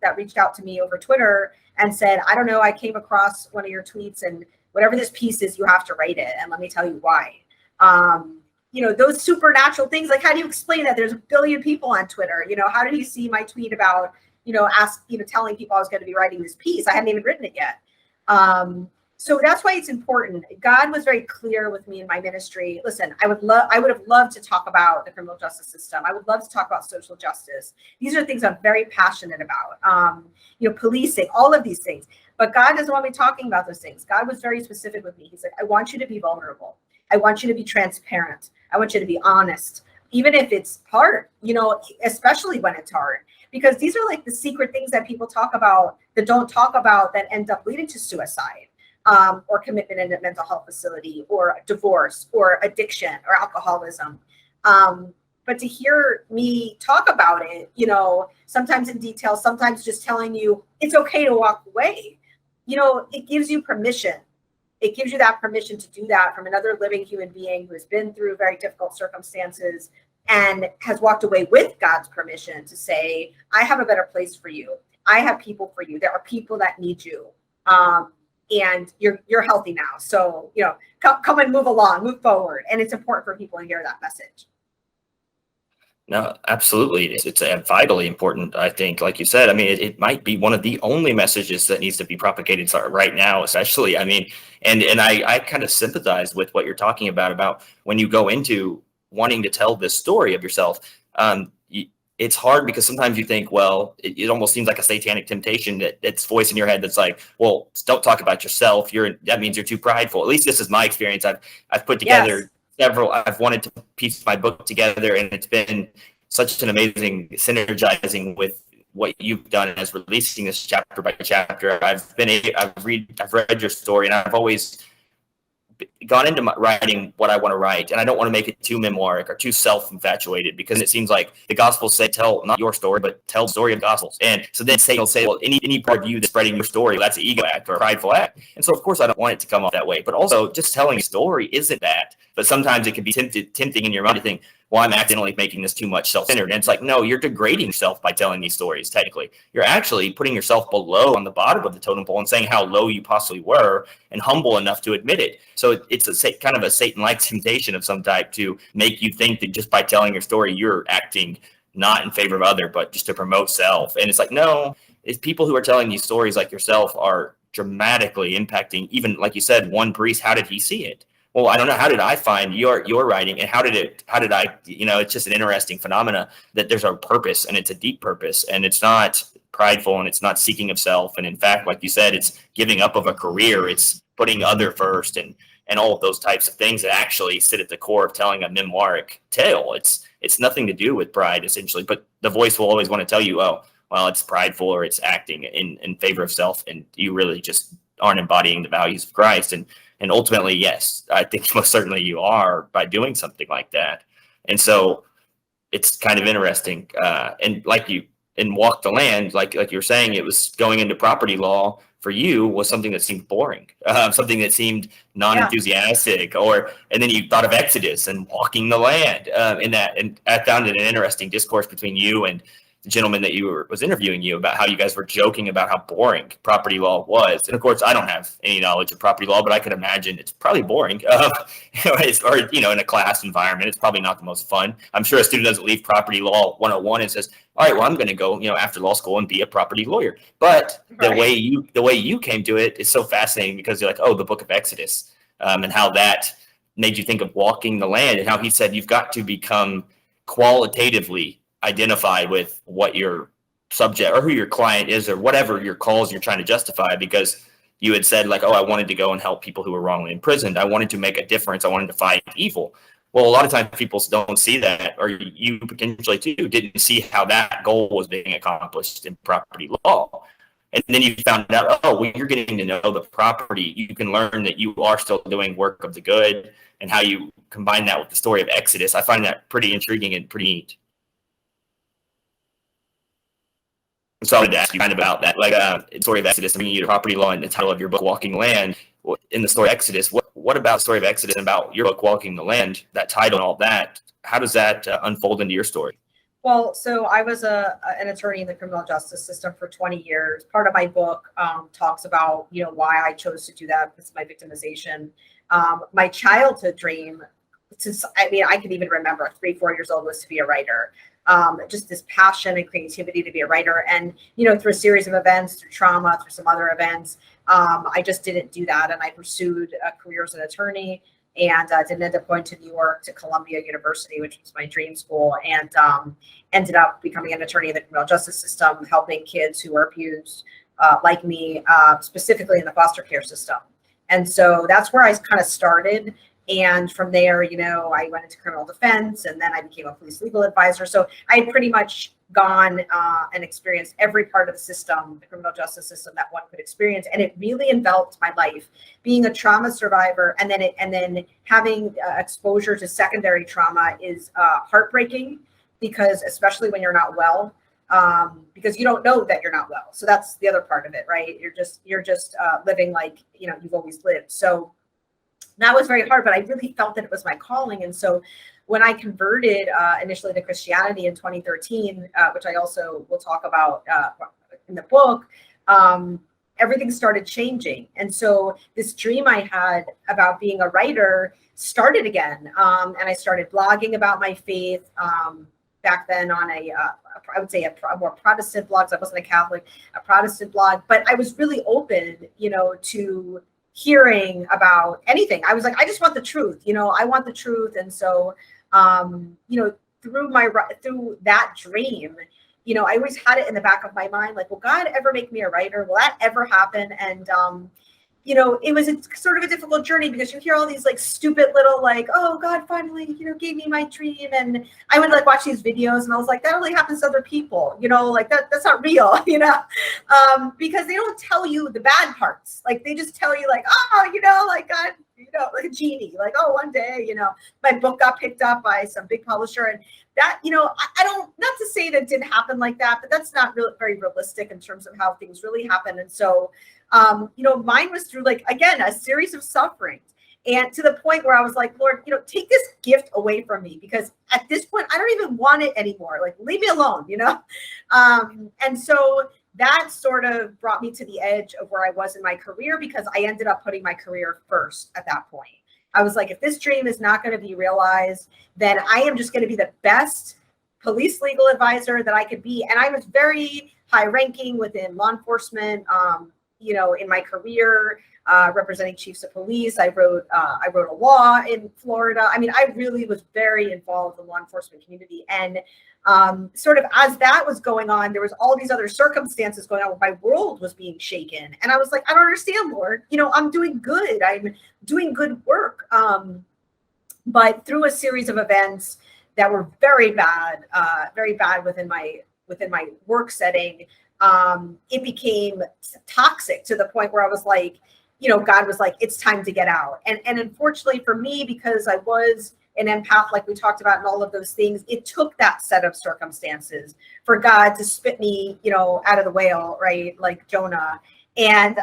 that reached out to me over Twitter and said, I don't know, I came across one of your tweets, and whatever this piece is, you have to write it. And let me tell you why. Those supernatural things, like how do you explain that there's a billion people on Twitter? How did he see my tweet about, telling people I was going to be writing this piece? I hadn't even written it yet. So that's why it's important. God was very clear with me in my ministry. Listen, I would have loved to talk about the criminal justice system. I would love to talk about social justice. These are things I'm very passionate about. Policing, all of these things. But God doesn't want me talking about those things. God was very specific with me. He's like, I want you to be vulnerable. I want you to be transparent. I want you to be honest, even if it's hard, especially when it's hard, because these are like the secret things that people talk about that don't talk about that end up leading to suicide, or commitment in a mental health facility, or divorce, or addiction, or alcoholism. But to hear me talk about it, sometimes in detail, sometimes just telling you it's okay to walk away, it gives you permission it gives you that permission to do that from another living human being who has been through very difficult circumstances and has walked away with God's permission to say, I have a better place for you. I have people for you. There are people that need you. And you're healthy now. So, come and move along, move forward. And it's important for people to hear that message. No, absolutely. It's vitally important, I think. Like you said, I mean, it might be one of the only messages that needs to be propagated right now, especially. I mean, and I kind of sympathize with what you're talking about when you go into wanting to tell this story of yourself. It's hard because sometimes you think, well, it almost seems like a satanic temptation that's voice in your head that's like, well, don't talk about yourself. That means you're too prideful. At least this is my experience. I've put together I've wanted to piece my book together, and it's been such an amazing synergizing with what you've done as releasing this chapter by chapter. I've read your story, and I've always gone into writing what I want to write, and I don't want to make it too memoiric or too self-infatuated, because it seems like the Gospels say, tell not your story, but tell the story of the Gospels. And so then they'll say, well, any part of you that's spreading your story, that's an ego act or a prideful act. And so, of course, I don't want it to come off that way. But also, just telling a story isn't that. But sometimes it can be tempting in your mind to think, well, I'm accidentally making this too much self-centered. And it's like, no, you're degrading yourself by telling these stories, technically. You're actually putting yourself below on the bottom of the totem pole and saying how low you possibly were and humble enough to admit it. So it's kind of a Satan-like temptation of some type to make you think that just by telling your story, you're acting not in favor of other, but just to promote self. And it's like, no, it's people who are telling these stories like yourself are dramatically impacting, even like you said, one priest. How did he see it? Well, I don't know. How did I find your writing, and how did I, it's just an interesting phenomena that there's a purpose, and it's a deep purpose, and it's not prideful, and it's not seeking of self. And in fact, like you said, it's giving up of a career. It's putting other first, and all of those types of things that actually sit at the core of telling a memoiric tale. It's nothing to do with pride, essentially, but the voice will always want to tell you, oh, well, it's prideful, or it's acting in favor of self, and you really just aren't embodying the values of Christ. And ultimately, yes, I think most certainly you are by doing something like that. And so it's kind of interesting. And like you in Walk the Land, like you were saying, it was going into property law for you was something that seemed boring, something that seemed non-enthusiastic, and then you thought of Exodus and walking the land in that. And I found it an interesting discourse between you and the gentleman that was interviewing you about how you guys were joking about how boring property law was. And of course, I don't have any knowledge of property law, but I could imagine it's probably boring. Or in a class environment, it's probably not the most fun. I'm sure a student doesn't leave property law 101 and says, all right, well, I'm going to go, after law school and be a property lawyer. But the way you came to it is so fascinating, because you're like, oh, the book of Exodus, and how that made you think of walking the land, and how he said you've got to become qualitatively identify with what your subject or who your client is, or whatever your cause you're trying to justify, because you had said, like, oh, I wanted to go and help people who were wrongly imprisoned. I wanted to make a difference. I wanted to fight evil. Well, a lot of times people don't see that, or you potentially too didn't see how that goal was being accomplished in property law. And then you found out, oh, well, you're getting to know the property. You can learn that you are still doing work of the good, and how you combine that with the story of Exodus. I find that pretty intriguing and pretty neat. So I wanted to ask you kind of about that, like the story of Exodus, bringing you to property law, and the title of your book, Walking the Land. In the story of Exodus, what about the story of Exodus and about your book, Walking the Land, that title and all that? How does that unfold into your story? Well, so I was an attorney in the criminal justice system for 20 years. Part of my book talks about, why I chose to do that. It's my victimization. My childhood dream, I can even remember 3-4 years old, was to be a writer. Just this passion and creativity to be a writer. And, through a series of events, through trauma, through some other events, I just didn't do that. And I pursued a career as an attorney, and didn't end up going to New York, to Columbia University, which was my dream school, and ended up becoming an attorney in the criminal justice system, helping kids who were abused, like me, specifically in the foster care system. And so that's where I kind of started. And from there, I went into criminal defense, and then I became a police legal advisor. So I had pretty much gone and experienced every part of the system, the criminal justice system, that one could experience. And it really enveloped my life. Being a trauma survivor, and then having exposure to secondary trauma is heartbreaking, because especially when you're not well, because you don't know that you're not well. So that's the other part of it, right? You're just living like, you know, you've always lived. So that was very hard, but I really felt that it was my calling. And so when I converted initially to Christianity in 2013, which I also will talk about in the book, everything started changing. And so this dream I had about being a writer started again. And I started blogging about my faith back then on I would say a more Protestant blog. So I wasn't a Catholic, a Protestant blog, but I was really open, you know, to hearing about anything. I was like, I just want the truth, you know, I want the truth. And so, you know, through that dream, you know, I always had it in the back of my mind, like, will God ever make me a writer? Will that ever happen? And, you know, it was sort of a difficult journey because you hear all these like stupid little like, oh, God finally, you know, gave me my dream. And I would like watch these videos and I was like, that only happens to other people, you know, like that's not real, you know, because they don't tell you the bad parts. Like they just tell you like, oh, you know, like God, you know, like a genie, like, oh, one day, you know, my book got picked up by some big publisher. And that, you know, I don't, not to say that it didn't happen like that, but that's not really very realistic in terms of how things really happen. And so, you know, mine was through like, again, a series of sufferings, and to the point where I was like, Lord, you know, take this gift away from me, because at this point, I don't even want it anymore. Like, leave me alone, you know? And so that sort of brought me to the edge of where I was in my career, because I ended up putting my career first at that point. I was like, if this dream is not going to be realized, then I am just going to be the best police legal advisor that I could be. And I was very high ranking within law enforcement, you know, in my career, representing chiefs of police. I wrote a law in Florida. I mean, I really was very involved in the law enforcement community. And sort of as that was going on, there was all these other circumstances going on where my world was being shaken. And I was like, I don't understand, Lord. You know, I'm doing good. I'm doing good work. But through a series of events that were very bad within my work setting, it became toxic to the point where I was like, you know, God was like, it's time to get out. And unfortunately for me, because I was an empath, like we talked about, and all of those things, it took that set of circumstances for God to spit me, you know, out of the whale, right? Like Jonah, and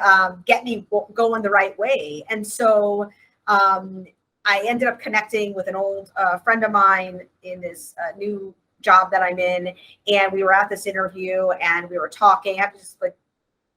get me going the right way. And so I ended up connecting with an old friend of mine in this new job that I'm in, and we were at this interview and we were talking, having just like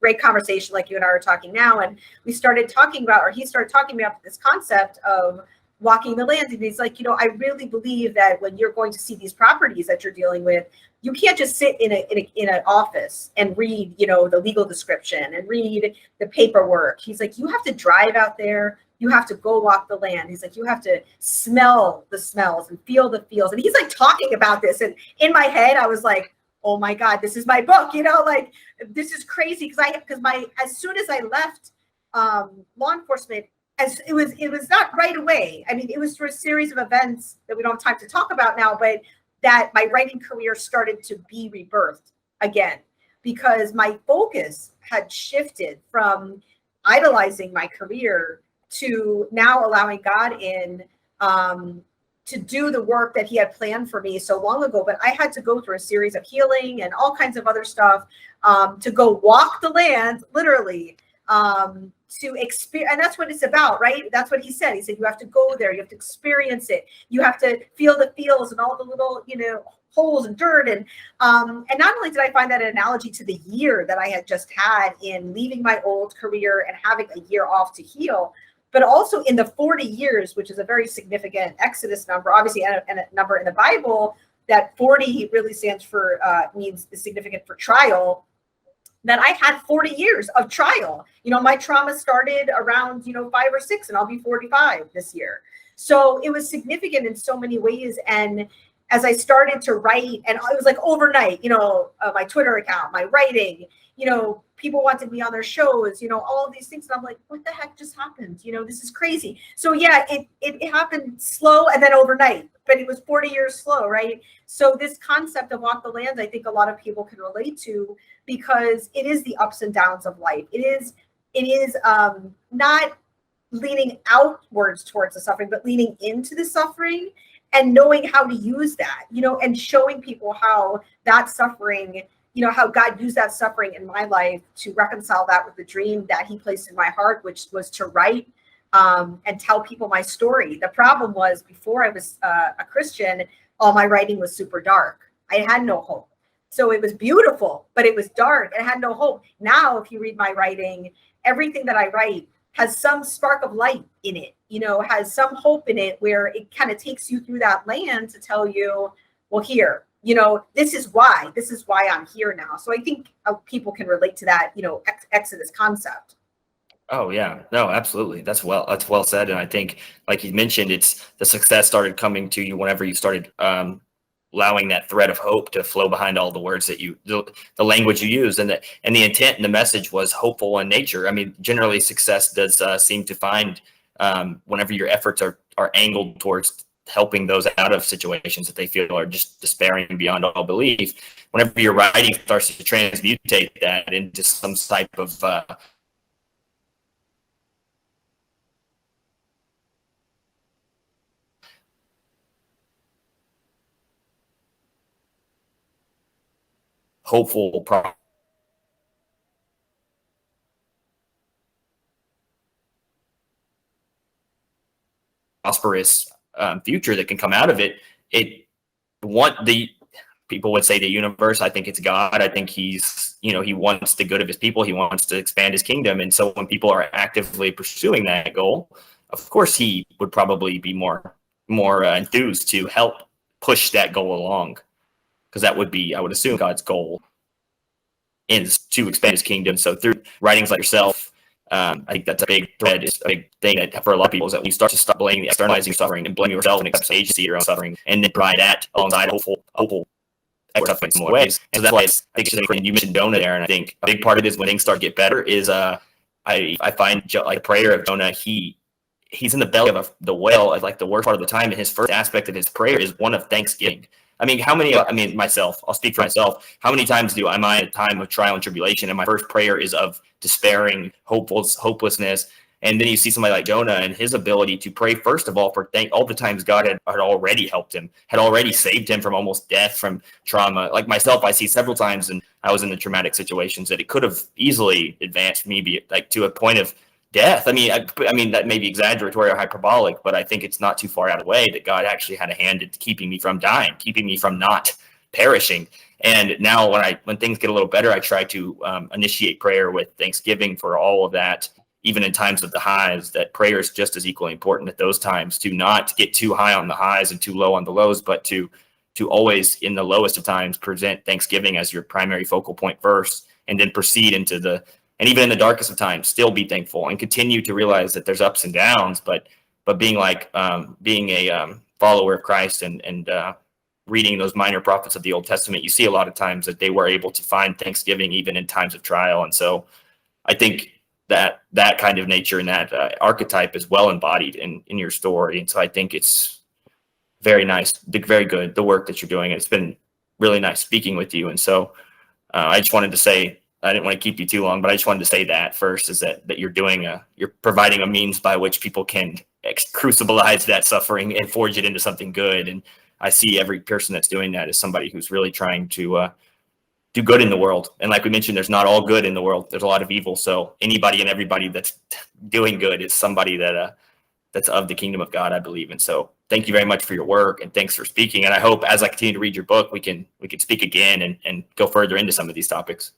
great conversation like you and I are talking now, and we started talking about, or he started talking about this concept of walking the land. And he's like, you know, I really believe that when you're going to see these properties that you're dealing with, you can't just sit in an office and read, you know, the legal description and read the paperwork. He's like, you have to drive out there. You have to go walk the land. He's like, you have to smell the smells and feel the feels. And he's like talking about this. And in my head, I was like, oh my God, this is my book, you know, like this is crazy. As soon as I left law enforcement, as it was not right away. I mean, it was through a series of events that we don't have time to talk about now, but that my writing career started to be rebirthed again, because my focus had shifted from idolizing my career to now allowing God in to do the work that he had planned for me so long ago. But I had to go through a series of healing and all kinds of other stuff to go walk the land, literally, to experience. And that's what it's about, right? That's what he said. He said, you have to go there. You have to experience it. You have to feel the feels and all the little, you know, holes and dirt. And not only did I find that an analogy to the year that I had just had in leaving my old career and having a year off to heal, but also in the 40 years, which is a very significant Exodus number, obviously, and a number in the Bible, that 40 really stands for, means is significant for trial, that I had 40 years of trial. You know, my trauma started around, you know, 5 or 6, and I'll be 45 this year. So it was significant in so many ways. And as I started to write, and it was like overnight, you know, my Twitter account, my writing, you know, people wanted me on their shows, you know, all of these things. And I'm like, what the heck just happened? You know, this is crazy. So yeah, it happened slow and then overnight, but it was 40 years slow, right? So this concept of walk the land, I think a lot of people can relate to, because it is the ups and downs of life. It is not leaning outwards towards the suffering, but leaning into the suffering. and knowing how to use that, and showing people how that suffering, how God used that suffering in my life to reconcile that with the dream that he placed in my heart, which was to write and tell people my story. The problem was, before I was a Christian, all my writing was super dark. I had no hope. So it was beautiful, but it was dark and I had no hope. Now, if you read my writing, everything that I write has some spark of light in it, has some hope in it, where it kind of takes you through that land to tell you, well, here, this is why I'm here now. So I think people can relate to that, Exodus concept. Oh yeah, no, absolutely. That's well said. And I think, like you mentioned, it's the success started coming to you whenever you started allowing that thread of hope to flow behind all the words that the language you use, and the intent and the message was hopeful in nature. I mean, generally success does seem to find whenever your efforts are angled towards helping those out of situations that they feel are just despairing beyond all belief. Whenever your writing starts to transmutate that into some type of hopeful prosperous future that can come out of it. People would say the universe. I think it's God. I think he wants the good of his people. He wants to expand his kingdom. And so when people are actively pursuing that goal, of course, he would probably be more enthused to help push that goal along, because that would be, I would assume, God's goal is to expand his kingdom. So through writings like yourself, I think that's a big thread. It's a big thing that for a lot of people is that when you start to stop blaming, externalizing suffering, and blame yourself and accept agency of your own suffering, and then provide that alongside hopeful suffering in more ways. And so that's why I think you mentioned Jonah there, and I think a big part of it is when things start to get better is I find like the prayer of Jonah, he's in the belly of the whale at like the worst part of the time, and his first aspect of his prayer is one of thanksgiving. I mean, myself, I'll speak for myself. How many times am I in a time of trial and tribulation, and my first prayer is of despairing, hopelessness? And then you see somebody like Jonah and his ability to pray, first of all, for all the times God had already helped him, had already saved him from almost death, from trauma. Like myself, I see several times, and I was in the traumatic situations, that it could have easily advanced me like to a point of death. I mean, that may be exaggeratory or hyperbolic, but I think it's not too far out of the way that God actually had a hand in keeping me from dying, keeping me from not perishing. And now when things get a little better, I try to initiate prayer with thanksgiving for all of that, even in times of the highs, that prayer is just as equally important at those times, to not get too high on the highs and too low on the lows, but to always, in the lowest of times, present thanksgiving as your primary focal point first, and then proceed into and even in the darkest of times, still be thankful and continue to realize that there's ups and downs, but being a follower of Christ and reading those minor prophets of the Old Testament, you see a lot of times that they were able to find thanksgiving even in times of trial. And so I think that kind of nature and that archetype is well embodied in your story. And so I think it's very nice, very good, the work that you're doing. It's been really nice speaking with you. And so I just wanted to say, I didn't want to keep you too long, but I just wanted to say that first, is that you're you're providing a means by which people can crucibilize that suffering and forge it into something good. And I see every person that's doing that as somebody who's really trying to do good in the world. And like we mentioned, there's not all good in the world. There's a lot of evil. So anybody and everybody that's doing good is somebody that's of the kingdom of God, I believe. And so thank you very much for your work, and thanks for speaking. And I hope as I continue to read your book, we can speak again and go further into some of these topics.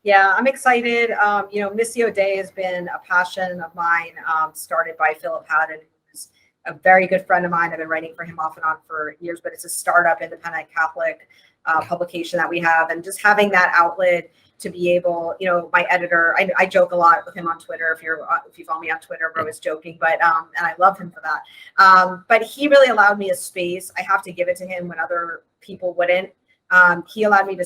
Yeah, I'm excited. Missio Dei has been a passion of mine, started by Philip Haddon, who's a very good friend of mine. I've been writing for him off and on for years, but it's a startup independent Catholic publication that we have. And just having that outlet to be able, my editor, I joke a lot with him on Twitter. If you follow me on Twitter, we're always joking, but and I love him for that. But he really allowed me a space. I have to give it to him when other people wouldn't. He allowed me to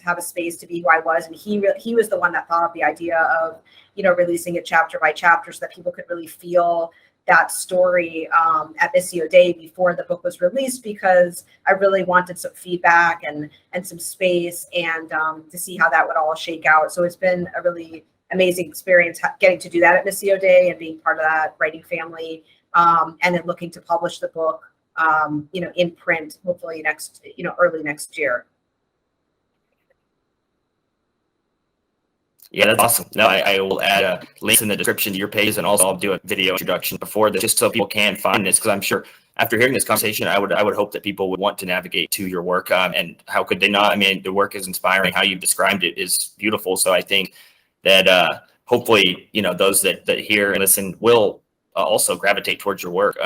have a space to be who I was, and he was the one that thought of the idea of releasing it chapter by chapter so that people could really feel that story at Missio Dei before the book was released, because I really wanted some feedback and some space and to see how that would all shake out. So it's been a really amazing experience getting to do that at Missio Dei and being part of that writing family, and then looking to publish the book in print, hopefully early next year. Yeah, that's awesome. No, I will add links in the description to your page, and also I'll do a video introduction before this, just so people can find this, because I'm sure after hearing this conversation, I would hope that people would want to navigate to your work. And how could they not? I mean, the work is inspiring. How you've described it is beautiful. So I think that hopefully, those that hear and listen will also gravitate towards your work.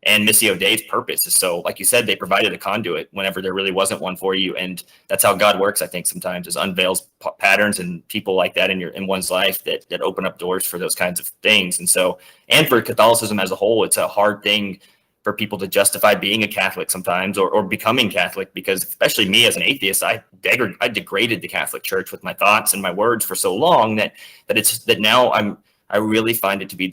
And Missy O'Day's purpose is, so like you said, they provided a conduit whenever there really wasn't one for you. And that's how God works, I think, sometimes, is unveils patterns and people like that in one's life that open up doors for those kinds of things. And so, and for Catholicism as a whole, it's a hard thing for people to justify being a Catholic sometimes, or becoming Catholic, because especially me as an atheist, I degraded the Catholic Church with my thoughts and my words for so long that now I really find it to be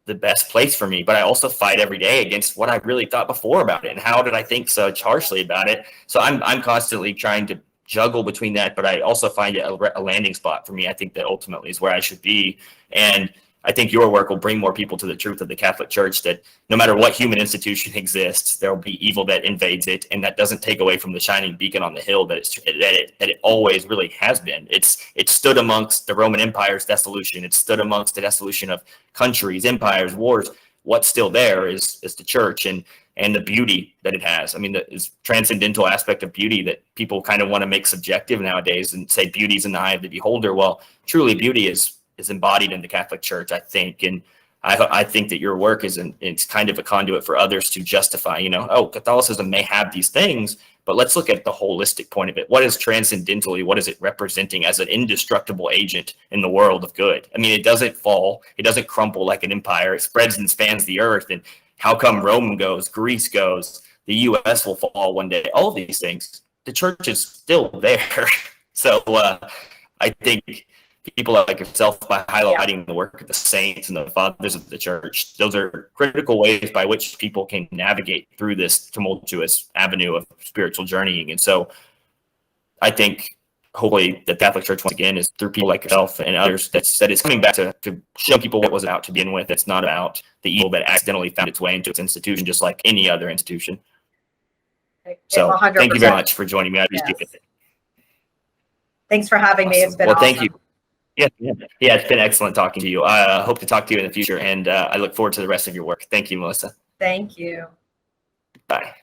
the best place for me. But I also fight every day against what I really thought before about it, and how did I think such harshly about it. So I'm constantly trying to juggle between that, but I also find it a landing spot for me. I think that ultimately is where I should be. And I think your work will bring more people to the truth of the Catholic Church, that no matter what human institution exists, there will be evil that invades it, and that doesn't take away from the shining beacon on the hill that it always really has been. It stood amongst the Roman Empire's dissolution. It stood amongst the dissolution of countries, empires, wars. What's still there is the Church, and the beauty that it has. I mean, the transcendental aspect of beauty that people kind of want to make subjective nowadays and say beauty's in the eye of the beholder. Well, truly, beauty is embodied in the Catholic Church, I think. And I think that your work it's kind of a conduit for others to justify, Catholicism may have these things, but let's look at the holistic point of it. What is transcendentally, what is it representing as an indestructible agent in the world of good? I mean, it doesn't fall, it doesn't crumple like an empire. It spreads and spans the earth. And how come Rome goes, Greece goes, the US will fall one day? All of these things, the Church is still there. So I think people like yourself, by highlighting the work of the saints and the fathers of the Church, those are critical ways by which people can navigate through this tumultuous avenue of spiritual journeying. And so I think hopefully the Catholic Church, once again, is through people like yourself and others, that is coming back to show people what it was about to begin with. It's not about the evil that accidentally found its way into its institution, just like any other institution. So 100%. Thank you very much for joining me. I appreciate it. Thanks for having me. It's been awesome. Thank you. Yeah, it's been excellent talking to you. I hope to talk to you in the future, and I look forward to the rest of your work. Thank you, Melissa. Thank you. Bye.